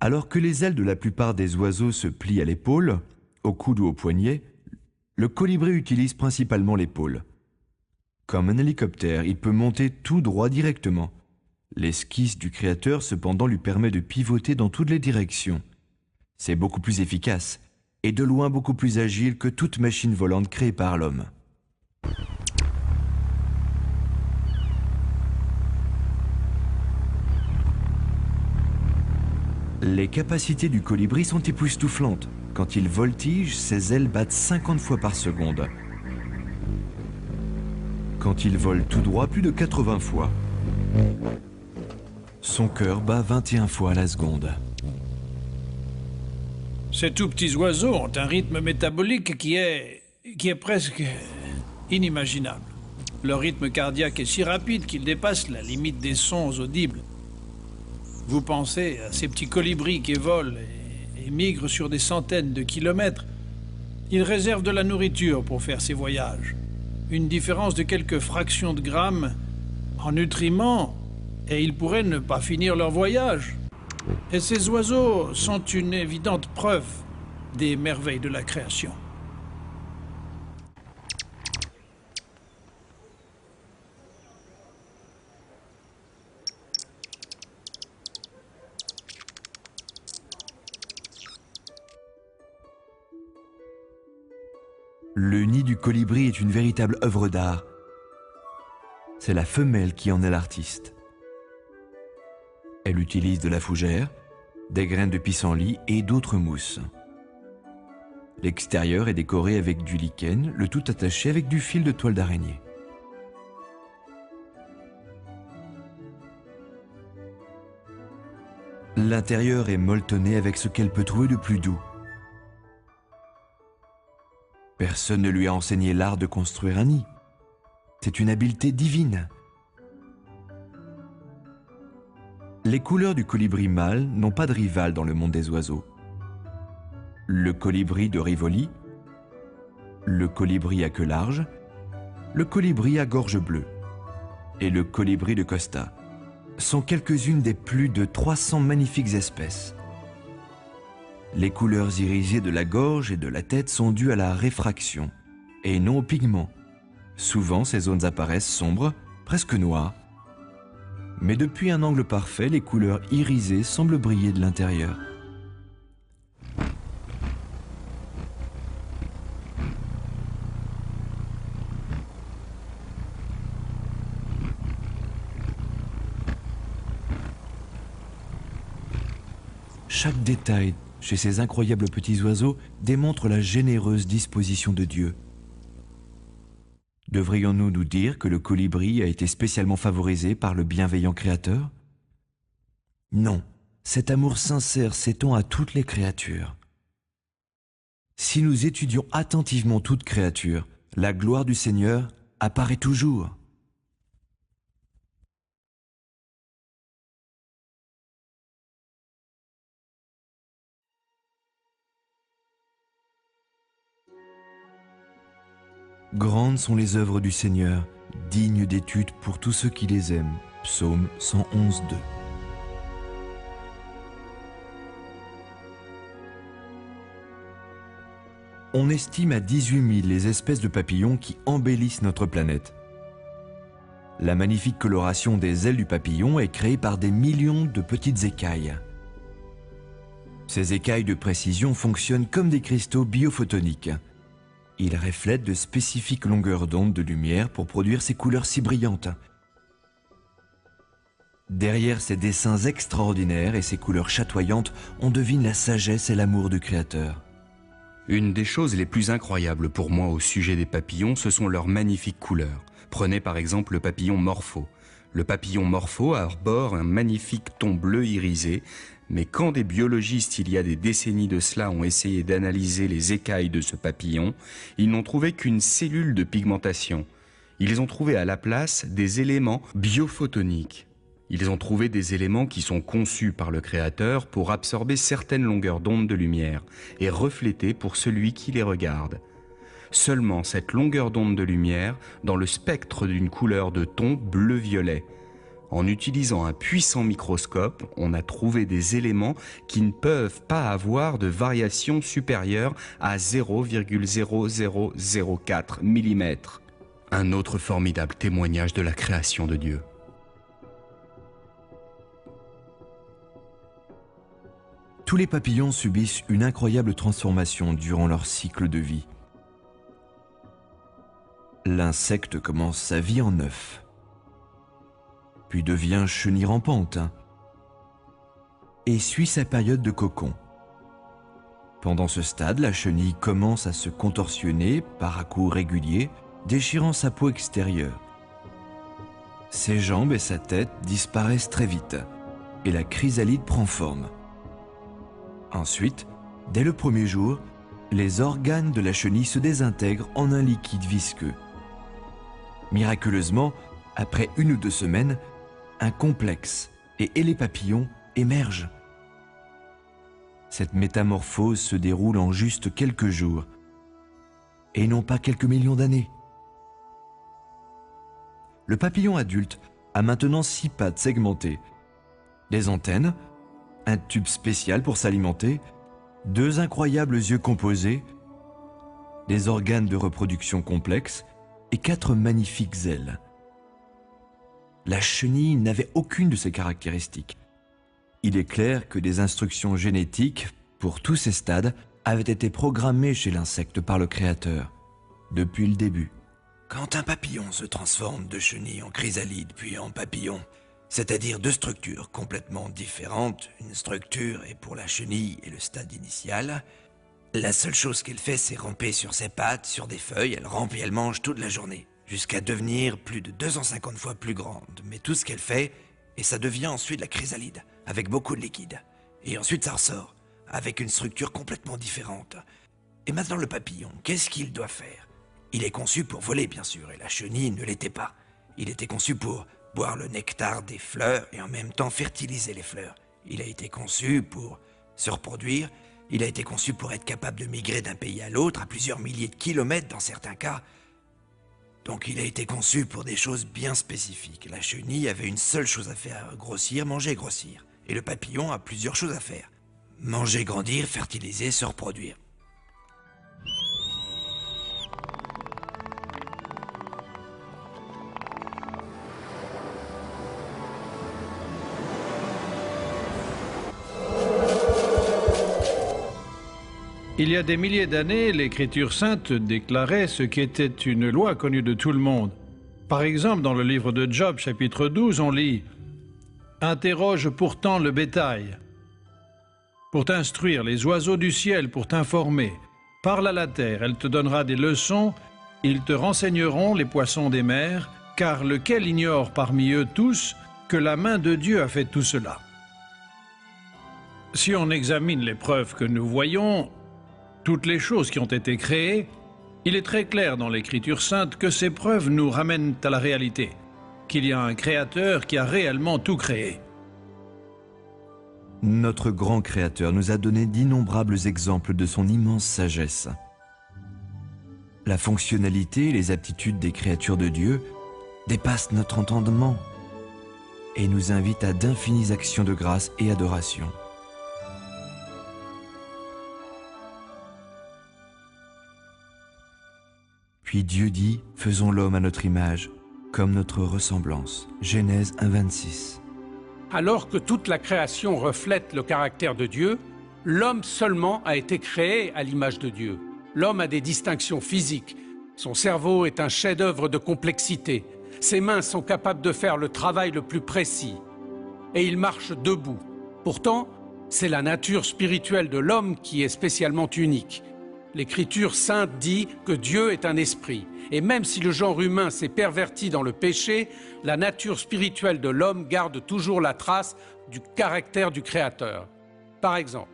Alors que les ailes de la plupart des oiseaux se plient à l'épaule, au coude ou au poignet, le colibri utilise principalement l'épaule. Comme un hélicoptère, il peut monter tout droit directement. L'esquisse du créateur cependant lui permet de pivoter dans toutes les directions. C'est beaucoup plus efficace et de loin beaucoup plus agile que toute machine volante créée par l'homme. Les capacités du colibri sont époustouflantes. Quand il voltige, ses ailes battent 50 fois par seconde. Quand il vole tout droit, plus de 80 fois. Son cœur bat 21 fois à la seconde. Ces tout petits oiseaux ont un rythme métabolique qui est presque inimaginable. Leur rythme cardiaque est si rapide qu'il dépasse la limite des sons audibles. Vous pensez à ces petits colibris qui volent et migrent sur des centaines de kilomètres. Ils réservent de la nourriture pour faire ces voyages. Une différence de quelques fractions de grammes en nutriments, et ils pourraient ne pas finir leur voyage. Et ces oiseaux sont une évidente preuve des merveilles de la création. Le nid du colibri est une véritable œuvre d'art. C'est la femelle qui en est l'artiste. Elle utilise de la fougère, des graines de pissenlit et d'autres mousses. L'extérieur est décoré avec du lichen, le tout attaché avec du fil de toile d'araignée. L'intérieur est molletonné avec ce qu'elle peut trouver de plus doux. Personne ne lui a enseigné l'art de construire un nid. C'est une habileté divine. Les couleurs du colibri mâle n'ont pas de rival dans le monde des oiseaux. Le colibri de Rivoli, le colibri à queue large, le colibri à gorge bleue et le colibri de Costa sont quelques-unes des plus de 300 magnifiques espèces. Les couleurs irisées de la gorge et de la tête sont dues à la réfraction et non au pigment. Souvent, ces zones apparaissent sombres, presque noires. Mais depuis un angle parfait, les couleurs irisées semblent briller de l'intérieur. Chaque détail chez ces incroyables petits oiseaux démontre la généreuse disposition de Dieu. Devrions-nous nous dire que le colibri a été spécialement favorisé par le bienveillant Créateur? Non, cet amour sincère s'étend à toutes les créatures. Si nous étudions attentivement toute créature, la gloire du Seigneur apparaît toujours. Grandes sont les œuvres du Seigneur, dignes d'étude pour tous ceux qui les aiment. Psaume 111, 2. On estime à 18 000 les espèces de papillons qui embellissent notre planète. La magnifique coloration des ailes du papillon est créée par des millions de petites écailles. Ces écailles de précision fonctionnent comme des cristaux biophotoniques. Ils reflètent de spécifiques longueurs d'onde de lumière pour produire ces couleurs si brillantes. Derrière ces dessins extraordinaires et ces couleurs chatoyantes, on devine la sagesse et l'amour du Créateur. Une des choses les plus incroyables pour moi au sujet des papillons, ce sont leurs magnifiques couleurs. Prenez par exemple le papillon morpho. Le papillon morpho arbore un magnifique ton bleu irisé, mais quand des biologistes il y a des décennies de cela ont essayé d'analyser les écailles de ce papillon, ils n'ont trouvé qu'une cellule de pigmentation. Ils ont trouvé à la place des éléments biophotoniques. Ils ont trouvé des éléments qui sont conçus par le Créateur pour absorber certaines longueurs d'onde de lumière et refléter pour celui qui les regarde. Seulement cette longueur d'onde de lumière dans le spectre d'une couleur de ton bleu-violet. En utilisant un puissant microscope, on a trouvé des éléments qui ne peuvent pas avoir de variation supérieure à 0,0004 mm. Un autre formidable témoignage de la création de Dieu. Tous les papillons subissent une incroyable transformation durant leur cycle de vie. L'insecte commence sa vie en œuf, puis devient chenille rampante et suit sa période de cocon. Pendant ce stade, la chenille commence à se contorsionner par à-coups réguliers, déchirant sa peau extérieure. Ses jambes et sa tête disparaissent très vite et la chrysalide prend forme. Ensuite, dès le premier jour, les organes de la chenille se désintègrent en un liquide visqueux. Miraculeusement, après 1 ou 2 semaines, un complexe et les papillons émergent. Cette métamorphose se déroule en juste quelques jours, et non pas quelques millions d'années. Le papillon adulte a maintenant 6 pattes segmentées, des antennes, un tube spécial pour s'alimenter, 2 incroyables yeux composés, des organes de reproduction complexes et 4 magnifiques ailes. La chenille n'avait aucune de ces caractéristiques. Il est clair que des instructions génétiques pour tous ces stades avaient été programmées chez l'insecte par le Créateur, depuis le début. Quand un papillon se transforme de chenille en chrysalide puis en papillon, c'est-à-dire 2 structures complètement différentes, une structure est pour la chenille et le stade initial, la seule chose qu'elle fait c'est ramper sur ses pattes, sur des feuilles, elle rampe et elle mange toute la journée, jusqu'à devenir plus de 250 fois plus grande. Mais tout ce qu'elle fait, et ça devient ensuite la chrysalide, avec beaucoup de liquide. Et ensuite ça ressort, avec une structure complètement différente. Et maintenant le papillon, qu'est-ce qu'il doit faire? Il est conçu pour voler bien sûr, et la chenille ne l'était pas. Il était conçu pour boire le nectar des fleurs et en même temps fertiliser les fleurs. Il a été conçu pour se reproduire, il a été conçu pour être capable de migrer d'un pays à l'autre, à plusieurs milliers de kilomètres dans certains cas. Donc il a été conçu pour des choses bien spécifiques. La chenille avait une seule chose à faire, grossir, manger, grossir. Et le papillon a plusieurs choses à faire. Manger, grandir, fertiliser, se reproduire. Il y a des milliers d'années, l'Écriture sainte déclarait ce qui était une loi connue de tout le monde. Par exemple, dans le livre de Job, chapitre 12, on lit « Interroge pourtant le bétail, pour t'instruire, les oiseaux du ciel pour t'informer. Parle à la terre, elle te donnera des leçons, ils te renseigneront les poissons des mers, car lequel ignore parmi eux tous que la main de Dieu a fait tout cela ?» Si on examine les preuves que nous voyons, toutes les choses qui ont été créées, il est très clair dans l'Écriture sainte que ces preuves nous ramènent à la réalité, qu'il y a un Créateur qui a réellement tout créé. Notre grand Créateur nous a donné d'innombrables exemples de son immense sagesse. La fonctionnalité et les aptitudes des créatures de Dieu dépassent notre entendement et nous invitent à d'infinies actions de grâce et adoration. Puis Dieu dit, faisons l'homme à notre image, comme notre ressemblance. Genèse 1,26. Alors que toute la création reflète le caractère de Dieu, l'homme seulement a été créé à l'image de Dieu. L'homme a des distinctions physiques. Son cerveau est un chef-d'œuvre de complexité. Ses mains sont capables de faire le travail le plus précis. Et il marche debout. Pourtant, c'est la nature spirituelle de l'homme qui est spécialement unique. L'Écriture sainte dit que Dieu est un esprit. Et même si le genre humain s'est perverti dans le péché, la nature spirituelle de l'homme garde toujours la trace du caractère du Créateur. Par exemple,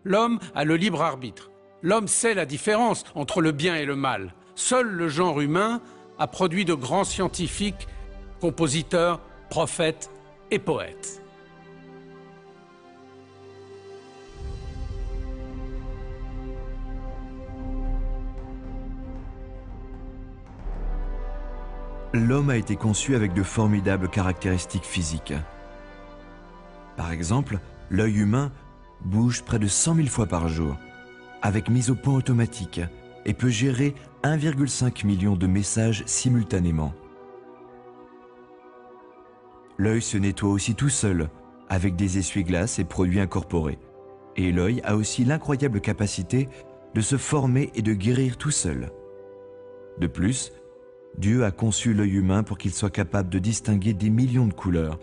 l'homme a le libre arbitre. L'homme sait la différence entre le bien et le mal. Seul le genre humain a produit de grands scientifiques, compositeurs, prophètes et poètes. L'homme a été conçu avec de formidables caractéristiques physiques. Par exemple, l'œil humain bouge près de 100 000 fois par jour, avec mise au point automatique, et peut gérer 1,5 million de messages simultanément. L'œil se nettoie aussi tout seul, avec des essuie-glaces et produits incorporés. Et l'œil a aussi l'incroyable capacité de se former et de guérir tout seul. De plus, Dieu a conçu l'œil humain pour qu'il soit capable de distinguer des millions de couleurs,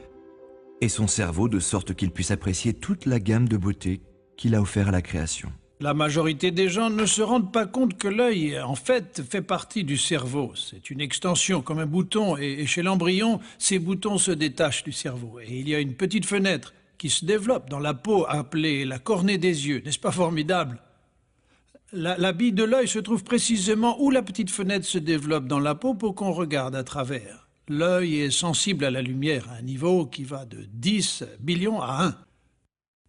et son cerveau de sorte qu'il puisse apprécier toute la gamme de beauté qu'il a offert à la création. La majorité des gens ne se rendent pas compte que l'œil, en fait, fait partie du cerveau. C'est une extension comme un bouton, et chez l'embryon, ces boutons se détachent du cerveau. Et il y a une petite fenêtre qui se développe dans la peau, appelée la cornée des yeux. N'est-ce pas formidable ? La bille de l'œil se trouve précisément où la petite fenêtre se développe dans la peau pour qu'on regarde à travers. L'œil est sensible à la lumière à un niveau qui va de 10 billions à 1.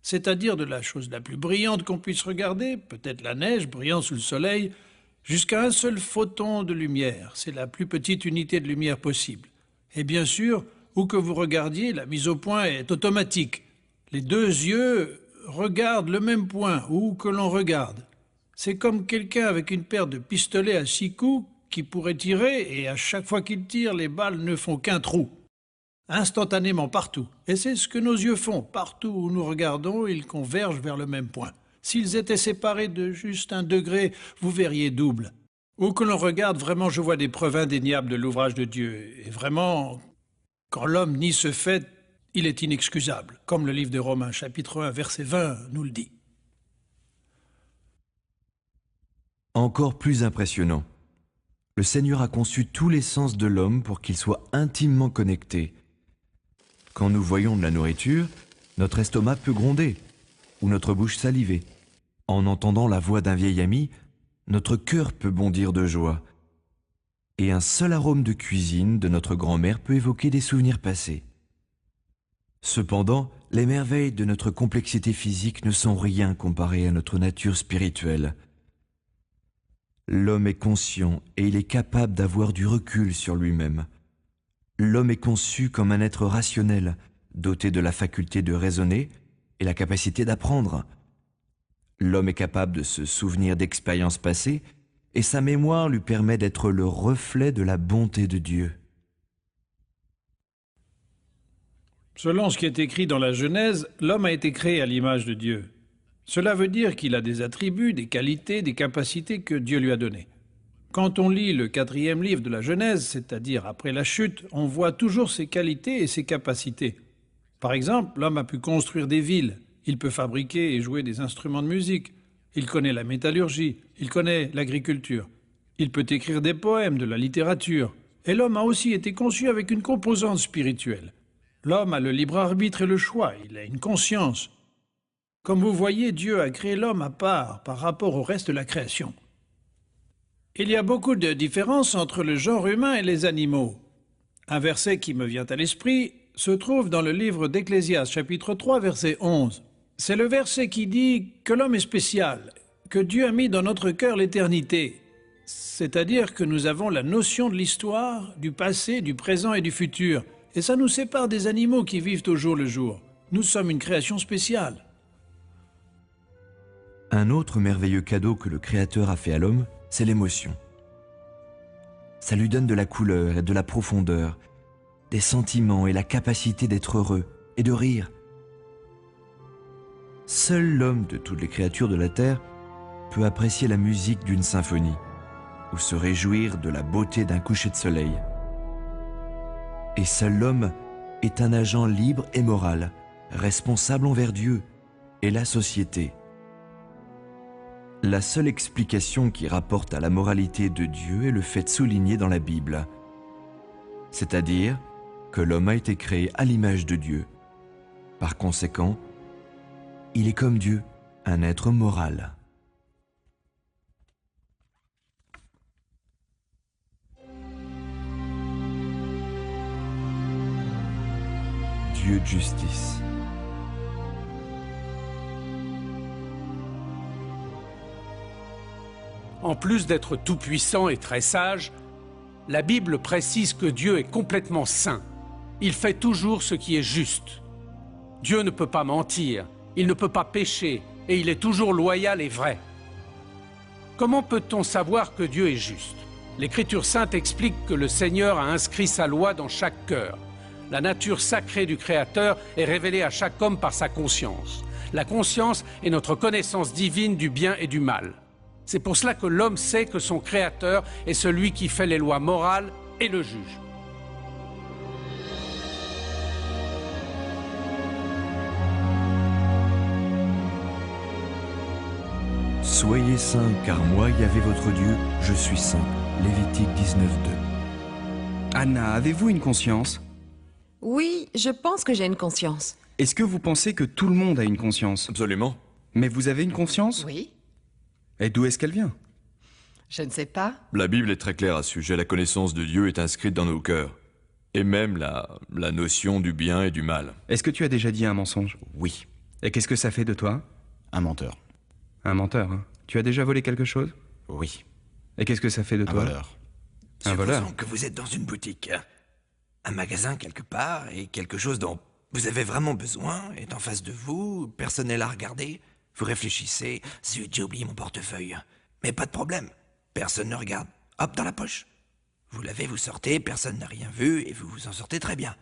C'est-à-dire de la chose la plus brillante qu'on puisse regarder, peut-être la neige brillant sous le soleil, jusqu'à un seul photon de lumière. C'est la plus petite unité de lumière possible. Et bien sûr, où que vous regardiez, la mise au point est automatique. Les deux yeux regardent le même point, où que l'on regarde. C'est comme quelqu'un avec une paire de pistolets à 6 coups qui pourrait tirer, et à chaque fois qu'il tire, les balles ne font qu'un trou. Instantanément partout. Et c'est ce que nos yeux font. Partout où nous regardons, ils convergent vers le même point. S'ils étaient séparés de juste 1 degré, vous verriez double. Où que l'on regarde, vraiment, je vois des preuves indéniables de l'ouvrage de Dieu. Et vraiment, quand l'homme nie ce fait, il est inexcusable, comme le livre de Romains, chapitre 1, verset 20, nous le dit. Encore plus impressionnant, le Seigneur a conçu tous les sens de l'homme pour qu'il soit intimement connecté. Quand nous voyons de la nourriture, notre estomac peut gronder. ou notre bouche saliver. En entendant la voix d'un vieil ami, notre cœur peut bondir de joie. Et un seul arôme de cuisine de notre grand-mère peut évoquer des souvenirs passés. Cependant, les merveilles de notre complexité physique ne sont rien comparées à notre nature spirituelle. L'homme est conscient et il est capable d'avoir du recul sur lui-même. L'homme est conçu comme un être rationnel, doté de la faculté de raisonner et la capacité d'apprendre. L'homme est capable de se souvenir d'expériences passées et sa mémoire lui permet d'être le reflet de la bonté de Dieu. Selon ce qui est écrit dans la Genèse, l'homme a été créé à l'image de Dieu. Cela veut dire qu'il a des attributs, des qualités, des capacités que Dieu lui a données. Quand on lit le 4e livre de la Genèse, c'est-à-dire après la chute, on voit toujours ses qualités et ses capacités. Par exemple, l'homme a pu construire des villes, il peut fabriquer et jouer des instruments de musique, il connaît la métallurgie, il connaît l'agriculture, il peut écrire des poèmes, de la littérature. Et l'homme a aussi été conçu avec une composante spirituelle. L'homme a le libre arbitre et le choix, il a une conscience. Comme vous voyez, Dieu a créé l'homme à part par rapport au reste de la création. Il y a beaucoup de différences entre le genre humain et les animaux. Un verset qui me vient à l'esprit se trouve dans le livre d'Ecclésiaste, chapitre 3, verset 11. C'est le verset qui dit que l'homme est spécial, que Dieu a mis dans notre cœur l'éternité. C'est-à-dire que nous avons la notion de l'histoire, du passé, du présent et du futur. Et ça nous sépare des animaux qui vivent au jour le jour. Nous sommes une création spéciale. Un autre merveilleux cadeau que le Créateur a fait à l'homme, c'est l'émotion. Ça lui donne de la couleur et de la profondeur, des sentiments et la capacité d'être heureux et de rire. Seul l'homme de toutes les créatures de la terre peut apprécier la musique d'une symphonie ou se réjouir de la beauté d'un coucher de soleil. Et seul l'homme est un agent libre et moral, responsable envers Dieu et la société. La seule explication qui rapporte à la moralité de Dieu est le fait souligné dans la Bible, c'est-à-dire que l'homme a été créé à l'image de Dieu. Par conséquent, il est comme Dieu, un être moral. Dieu de justice. En plus d'être tout-puissant et très sage, la Bible précise que Dieu est complètement saint. Il fait toujours ce qui est juste. Dieu ne peut pas mentir, il ne peut pas pécher, et il est toujours loyal et vrai. Comment peut-on savoir que Dieu est juste? L'Écriture sainte explique que le Seigneur a inscrit sa loi dans chaque cœur. La nature sacrée du Créateur est révélée à chaque homme par sa conscience. La conscience est notre connaissance divine du bien et du mal. C'est pour cela que l'homme sait que son Créateur est celui qui fait les lois morales et le juge. Soyez saints, car moi, Yahvé votre Dieu, je suis saint. Lévitique 19:2. Anna, avez-vous une conscience? Oui, je pense que j'ai une conscience. Est-ce que vous pensez que tout le monde a une conscience? Absolument. Mais vous avez une conscience? Oui, Et d'où est-ce qu'elle vient? je ne sais pas. La Bible est très claire à ce sujet. La connaissance de Dieu est inscrite dans nos cœurs. Et même la notion du bien et du mal. Est-ce que tu as déjà dit un mensonge? Oui, Et qu'est-ce que ça fait de toi? un menteur. Un menteur, hein. Tu as déjà volé quelque chose? Oui, Et qu'est-ce que ça fait de un toi? voleur. Un voleur? Supposons que vous êtes dans une boutique, un magasin quelque part, et quelque chose dont vous avez vraiment besoin est en face de vous, personne n'est là à regarder. Vous réfléchissez, zut, j'ai oublié mon portefeuille. Mais pas de problème, personne ne regarde. Hop, dans la poche. Vous l'avez, vous sortez, personne n'a rien vu, et vous vous en sortez très bien.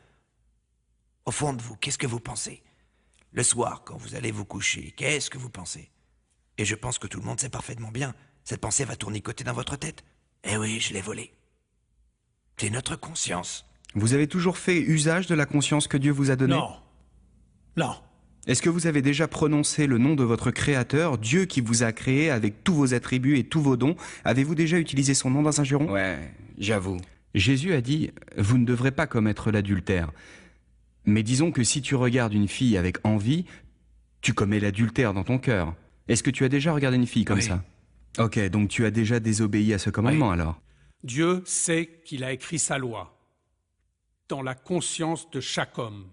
Au fond de vous, qu'est-ce que vous pensez? Le soir, quand vous allez vous coucher, qu'est-ce que vous pensez? Et je pense que tout le monde sait parfaitement bien. Cette pensée va tournicoter dans votre tête. Eh oui, je l'ai volé. C'est notre conscience. Vous avez toujours fait usage de la conscience que Dieu vous a donnée? Non. Non. Est-ce que vous avez déjà prononcé le nom de votre Créateur, Dieu qui vous a créé avec tous vos attributs et tous vos dons? Avez-vous déjà utilisé son nom dans un juron? Ouais, j'avoue. Jésus a dit « Vous ne devrez pas commettre l'adultère ». Mais disons que si tu regardes une fille avec envie, Tu commets l'adultère dans ton cœur. Est-ce que tu as déjà regardé une fille comme Oui. ça? Ok, donc tu as déjà désobéi à ce commandement alors? Dieu sait qu'il a écrit sa loi dans la conscience de chaque homme.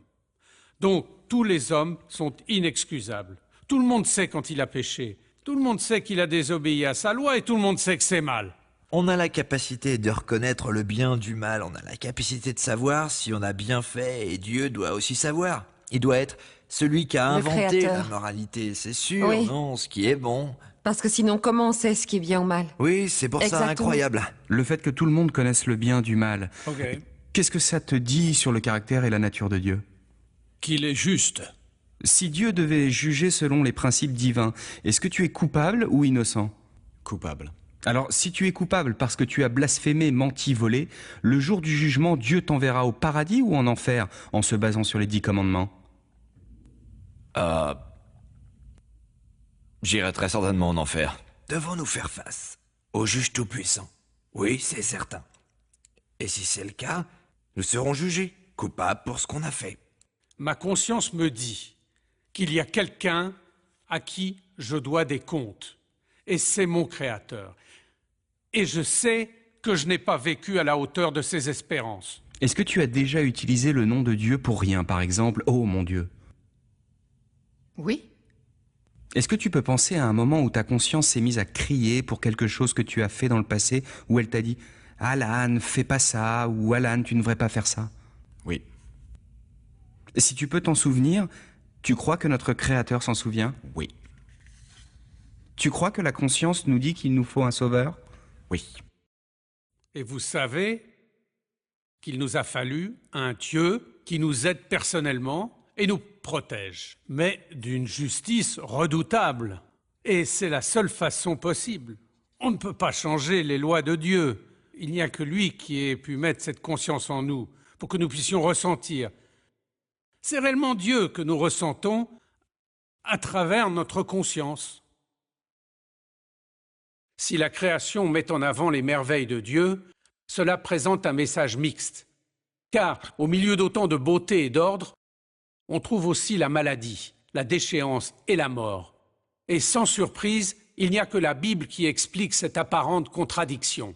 Donc, tous les hommes sont inexcusables. Tout le monde sait quand il a péché. Tout le monde sait qu'il a désobéi à sa loi et tout le monde sait que c'est mal. On a la capacité de reconnaître le bien du mal, on a la capacité de savoir si on a bien fait, et Dieu doit aussi savoir. Il doit être celui qui a Le inventé créateur. la moralité, c'est sûr, Oui. non, ce qui est bon. Parce que sinon, comment on sait ce qui est bien ou mal? Oui, c'est pour ça Exactement. incroyable. Le fait que tout le monde connaisse le bien du mal, Ok. qu'est-ce que ça te dit sur le caractère et la nature de Dieu? Qu'il est juste. Si Dieu devait juger selon les principes divins, est-ce que tu es coupable ou innocent? Coupable. Alors, si tu es coupable parce que tu as blasphémé, menti, volé, le jour du jugement, Dieu t'enverra au paradis ou en enfer en se basant sur les 10 commandements? J'irai très certainement en enfer. Devons-nous faire face au juge tout-puissant? Oui, c'est certain. Et si c'est le cas, nous serons jugés, coupables pour ce qu'on a fait. Ma conscience me dit qu'il y a quelqu'un à qui je dois des comptes. Et c'est mon Créateur. Et je sais que je n'ai pas vécu à la hauteur de ses espérances. Est-ce que tu as déjà utilisé le nom de Dieu pour rien, par exemple, oh mon Dieu? Oui. Est-ce que tu peux penser à un moment où ta conscience s'est mise à crier pour quelque chose que tu as fait dans le passé, où elle t'a dit « Alan, fais pas ça » ou « Alan, tu ne devrais pas faire ça ». Oui. Si tu peux t'en souvenir, tu crois que notre Créateur s'en souvient? Oui. Tu crois que la conscience nous dit qu'il nous faut un sauveur? Oui. Et vous savez qu'il nous a fallu un Dieu qui nous aide personnellement et nous protège, mais d'une justice redoutable. Et c'est la seule façon possible. On ne peut pas changer les lois de Dieu. Il n'y a que lui qui ait pu mettre cette conscience en nous pour que nous puissions ressentir. C'est réellement Dieu que nous ressentons à travers notre conscience. Si la création met en avant les merveilles de Dieu, cela présente un message mixte. Car au milieu d'autant de beauté et d'ordre, on trouve aussi la maladie, la déchéance et la mort. Et sans surprise, il n'y a que la Bible qui explique cette apparente contradiction.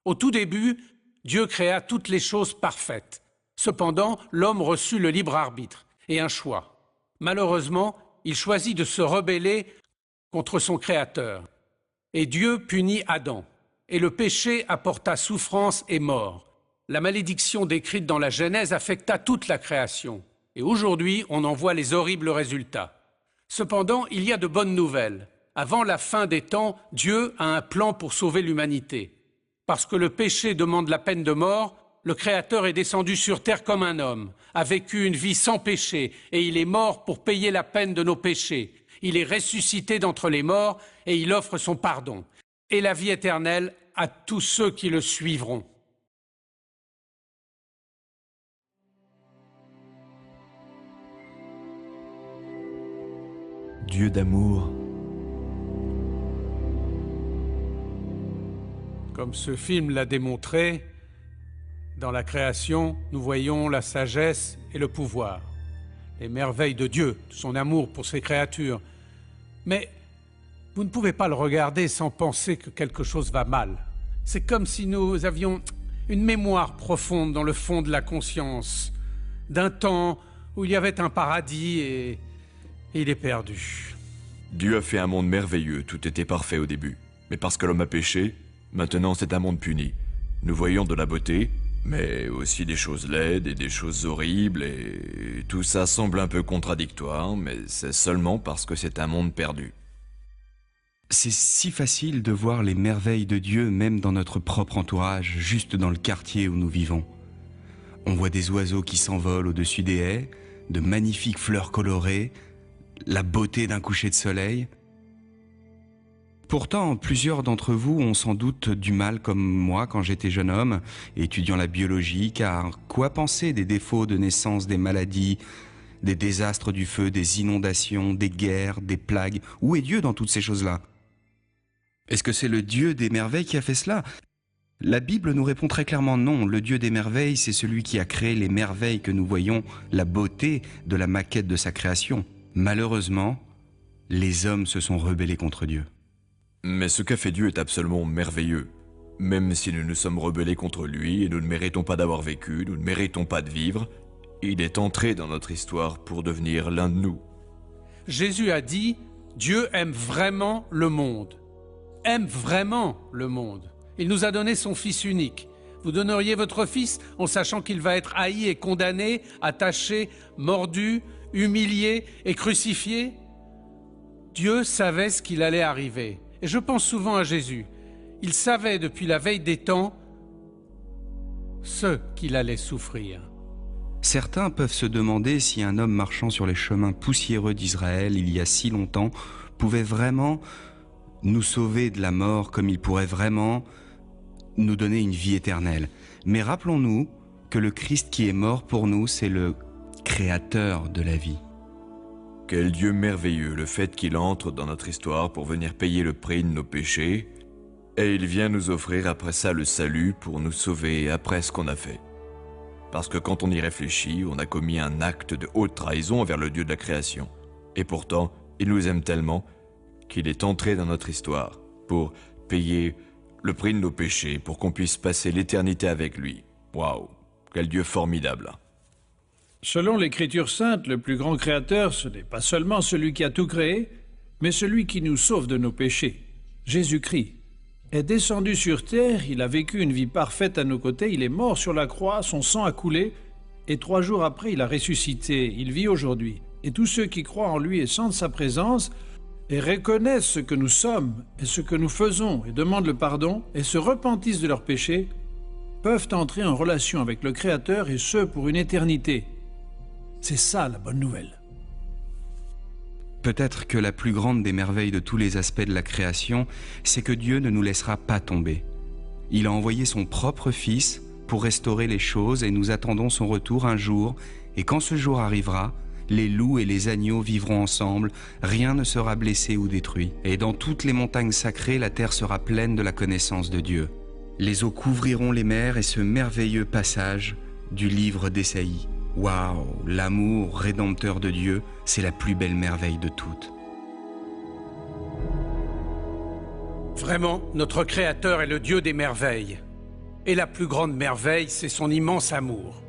Au tout début, Dieu créa toutes les choses parfaites. Cependant, l'homme reçut le libre arbitre et un choix. Malheureusement, il choisit de se rebeller contre son Créateur. Et Dieu punit Adam. Et le péché apporta souffrance et mort. La malédiction décrite dans la Genèse affecta toute la création. Et aujourd'hui, on en voit les horribles résultats. Cependant, il y a de bonnes nouvelles. Avant la fin des temps, Dieu a un plan pour sauver l'humanité. Parce que le péché demande la peine de mort, le Créateur est descendu sur terre comme un homme, a vécu une vie sans péché, et il est mort pour payer la peine de nos péchés. Il est ressuscité d'entre les morts, et il offre son pardon, et la vie éternelle à tous ceux qui le suivront. Dieu d'amour, Comme ce film l'a démontré, dans la création, nous voyons la sagesse et le pouvoir, les merveilles de Dieu, son amour pour ses créatures. Mais vous ne pouvez pas le regarder sans penser que quelque chose va mal. C'est comme si nous avions une mémoire profonde dans le fond de la conscience, d'un temps où il y avait un paradis et il est perdu. Dieu a fait un monde merveilleux, tout était parfait au début. Mais parce que l'homme a péché, maintenant c'est un monde puni. Nous voyons de la beauté, mais aussi des choses laides et des choses horribles, et tout ça semble un peu contradictoire, mais c'est seulement parce que c'est un monde perdu. C'est si facile de voir les merveilles de Dieu même dans notre propre entourage, juste dans le quartier où nous vivons. On voit des oiseaux qui s'envolent au-dessus des haies, de magnifiques fleurs colorées, la beauté d'un coucher de soleil. Pourtant, plusieurs d'entre vous ont sans doute du mal comme moi quand j'étais jeune homme, étudiant la biologie, car quoi penser des défauts de naissance, des maladies, des désastres du feu, des inondations, des guerres, des plagues? Où est Dieu dans toutes ces choses-là? Est-ce que c'est le Dieu des merveilles qui a fait cela? La Bible nous répond très clairement non. Le Dieu des merveilles, c'est celui qui a créé les merveilles que nous voyons, la beauté de la maquette de sa création. Malheureusement, les hommes se sont rebellés contre Dieu. Mais ce qu'a fait Dieu est absolument merveilleux. Même si nous nous sommes rebellés contre lui et nous ne méritons pas d'avoir vécu, nous ne méritons pas de vivre, il est entré dans notre histoire pour devenir l'un de nous. Jésus a dit, Dieu aime vraiment le monde. Aime vraiment le monde. Il nous a donné son Fils unique. Vous donneriez votre Fils en sachant qu'il va être haï et condamné, attaché, mordu, humilié et crucifié? Dieu savait ce qu'il allait arriver. Et je pense souvent à Jésus. Il savait depuis la veille des temps ce qu'il allait souffrir. Certains peuvent se demander si un homme marchant sur les chemins poussiéreux d'Israël il y a si longtemps pouvait vraiment nous sauver de la mort, comme il pourrait vraiment nous donner une vie éternelle. Mais rappelons-nous que le Christ qui est mort pour nous, c'est le créateur de la vie. Quel Dieu merveilleux, le fait qu'il entre dans notre histoire pour venir payer le prix de nos péchés, et il vient nous offrir après ça le salut pour nous sauver après ce qu'on a fait. Parce que quand on y réfléchit, on a commis un acte de haute trahison envers le Dieu de la création. Et pourtant, il nous aime tellement qu'il est entré dans notre histoire pour payer le prix de nos péchés, pour qu'on puisse passer l'éternité avec lui. Waouh, quel Dieu formidable! Selon l'Écriture sainte, le plus grand créateur, ce n'est pas seulement celui qui a tout créé, mais celui qui nous sauve de nos péchés. Jésus-Christ est descendu sur terre, il a vécu une vie parfaite à nos côtés, il est mort sur la croix, son sang a coulé, et 3 jours après, il a ressuscité, il vit aujourd'hui. Et tous ceux qui croient en lui et sentent sa présence, et reconnaissent ce que nous sommes et ce que nous faisons, et demandent le pardon, et se repentissent de leurs péchés, peuvent entrer en relation avec le Créateur, et ce, pour une éternité. C'est ça la bonne nouvelle. Peut-être que la plus grande des merveilles de tous les aspects de la création, c'est que Dieu ne nous laissera pas tomber. Il a envoyé son propre Fils pour restaurer les choses et nous attendons son retour un jour. Et quand ce jour arrivera, les loups et les agneaux vivront ensemble, rien ne sera blessé ou détruit. Et dans toutes les montagnes sacrées, la terre sera pleine de la connaissance de Dieu. Les eaux couvriront les mers et ce merveilleux passage du livre d'Ésaïe. Waouh, l'amour rédempteur de Dieu, c'est la plus belle merveille de toutes. Vraiment, notre Créateur est le Dieu des merveilles. Et la plus grande merveille, c'est son immense amour.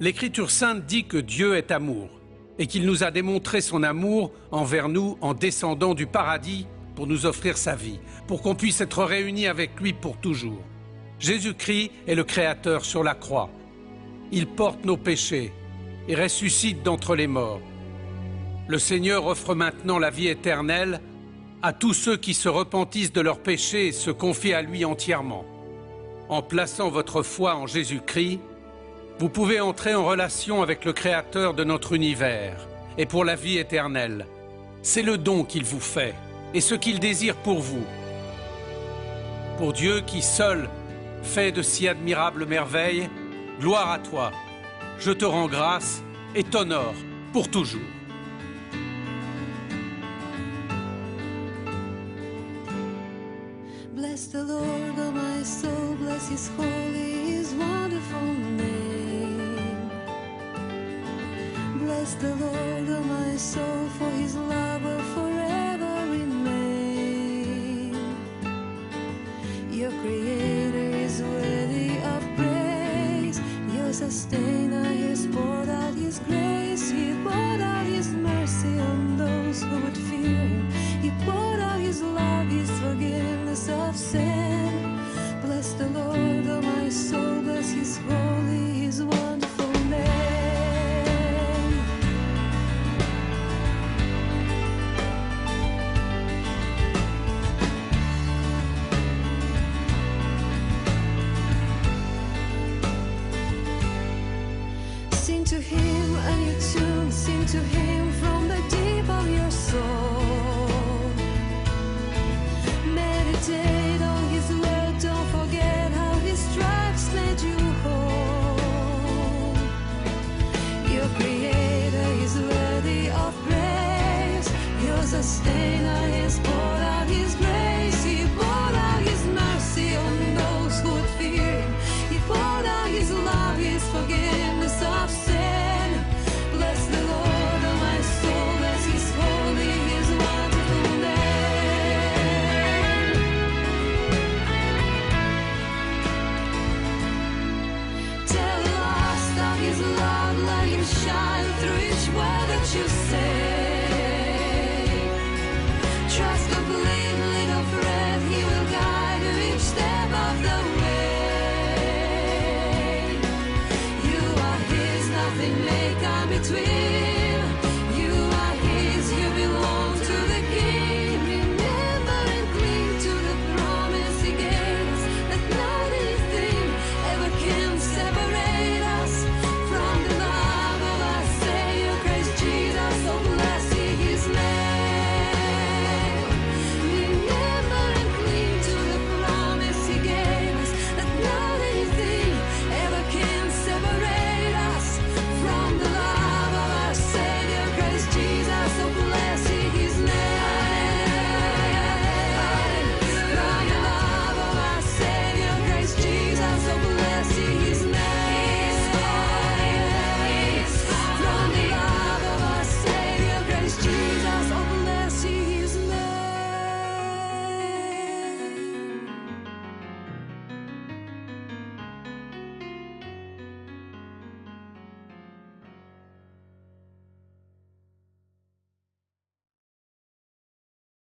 L'Écriture sainte dit que Dieu est amour, et qu'il nous a démontré son amour envers nous en descendant du paradis pour nous offrir sa vie, pour qu'on puisse être réunis avec lui pour toujours. Jésus-Christ est le Créateur sur la croix. Il porte nos péchés et ressuscite d'entre les morts. Le Seigneur offre maintenant la vie éternelle à tous ceux qui se repentissent de leurs péchés et se confient à lui entièrement. En plaçant votre foi en Jésus-Christ, vous pouvez entrer en relation avec le Créateur de notre univers et pour la vie éternelle. C'est le don qu'il vous fait et ce qu'il désire pour vous. Pour Dieu qui seul fait de si admirables merveilles, gloire à toi, je te rends grâce et t'honore pour toujours. Bless the Lord, oh my soul, bless his holy, his wonderful name. Bless the Lord, oh my soul, for his love will forever remain. Your Creator is worthy of praise. Your Sustainer has poured out his grace. He poured out his mercy on those who would fear him. He poured out his love, his forgiveness of sin. Bless the Lord, oh my soul, bless his holy, his wonderful name. Sing to him a new tune, sing to him from the deep of your soul. Meditate on his word, don't forget how his stripes made you whole. Your Creator is worthy of praise, your Sustainer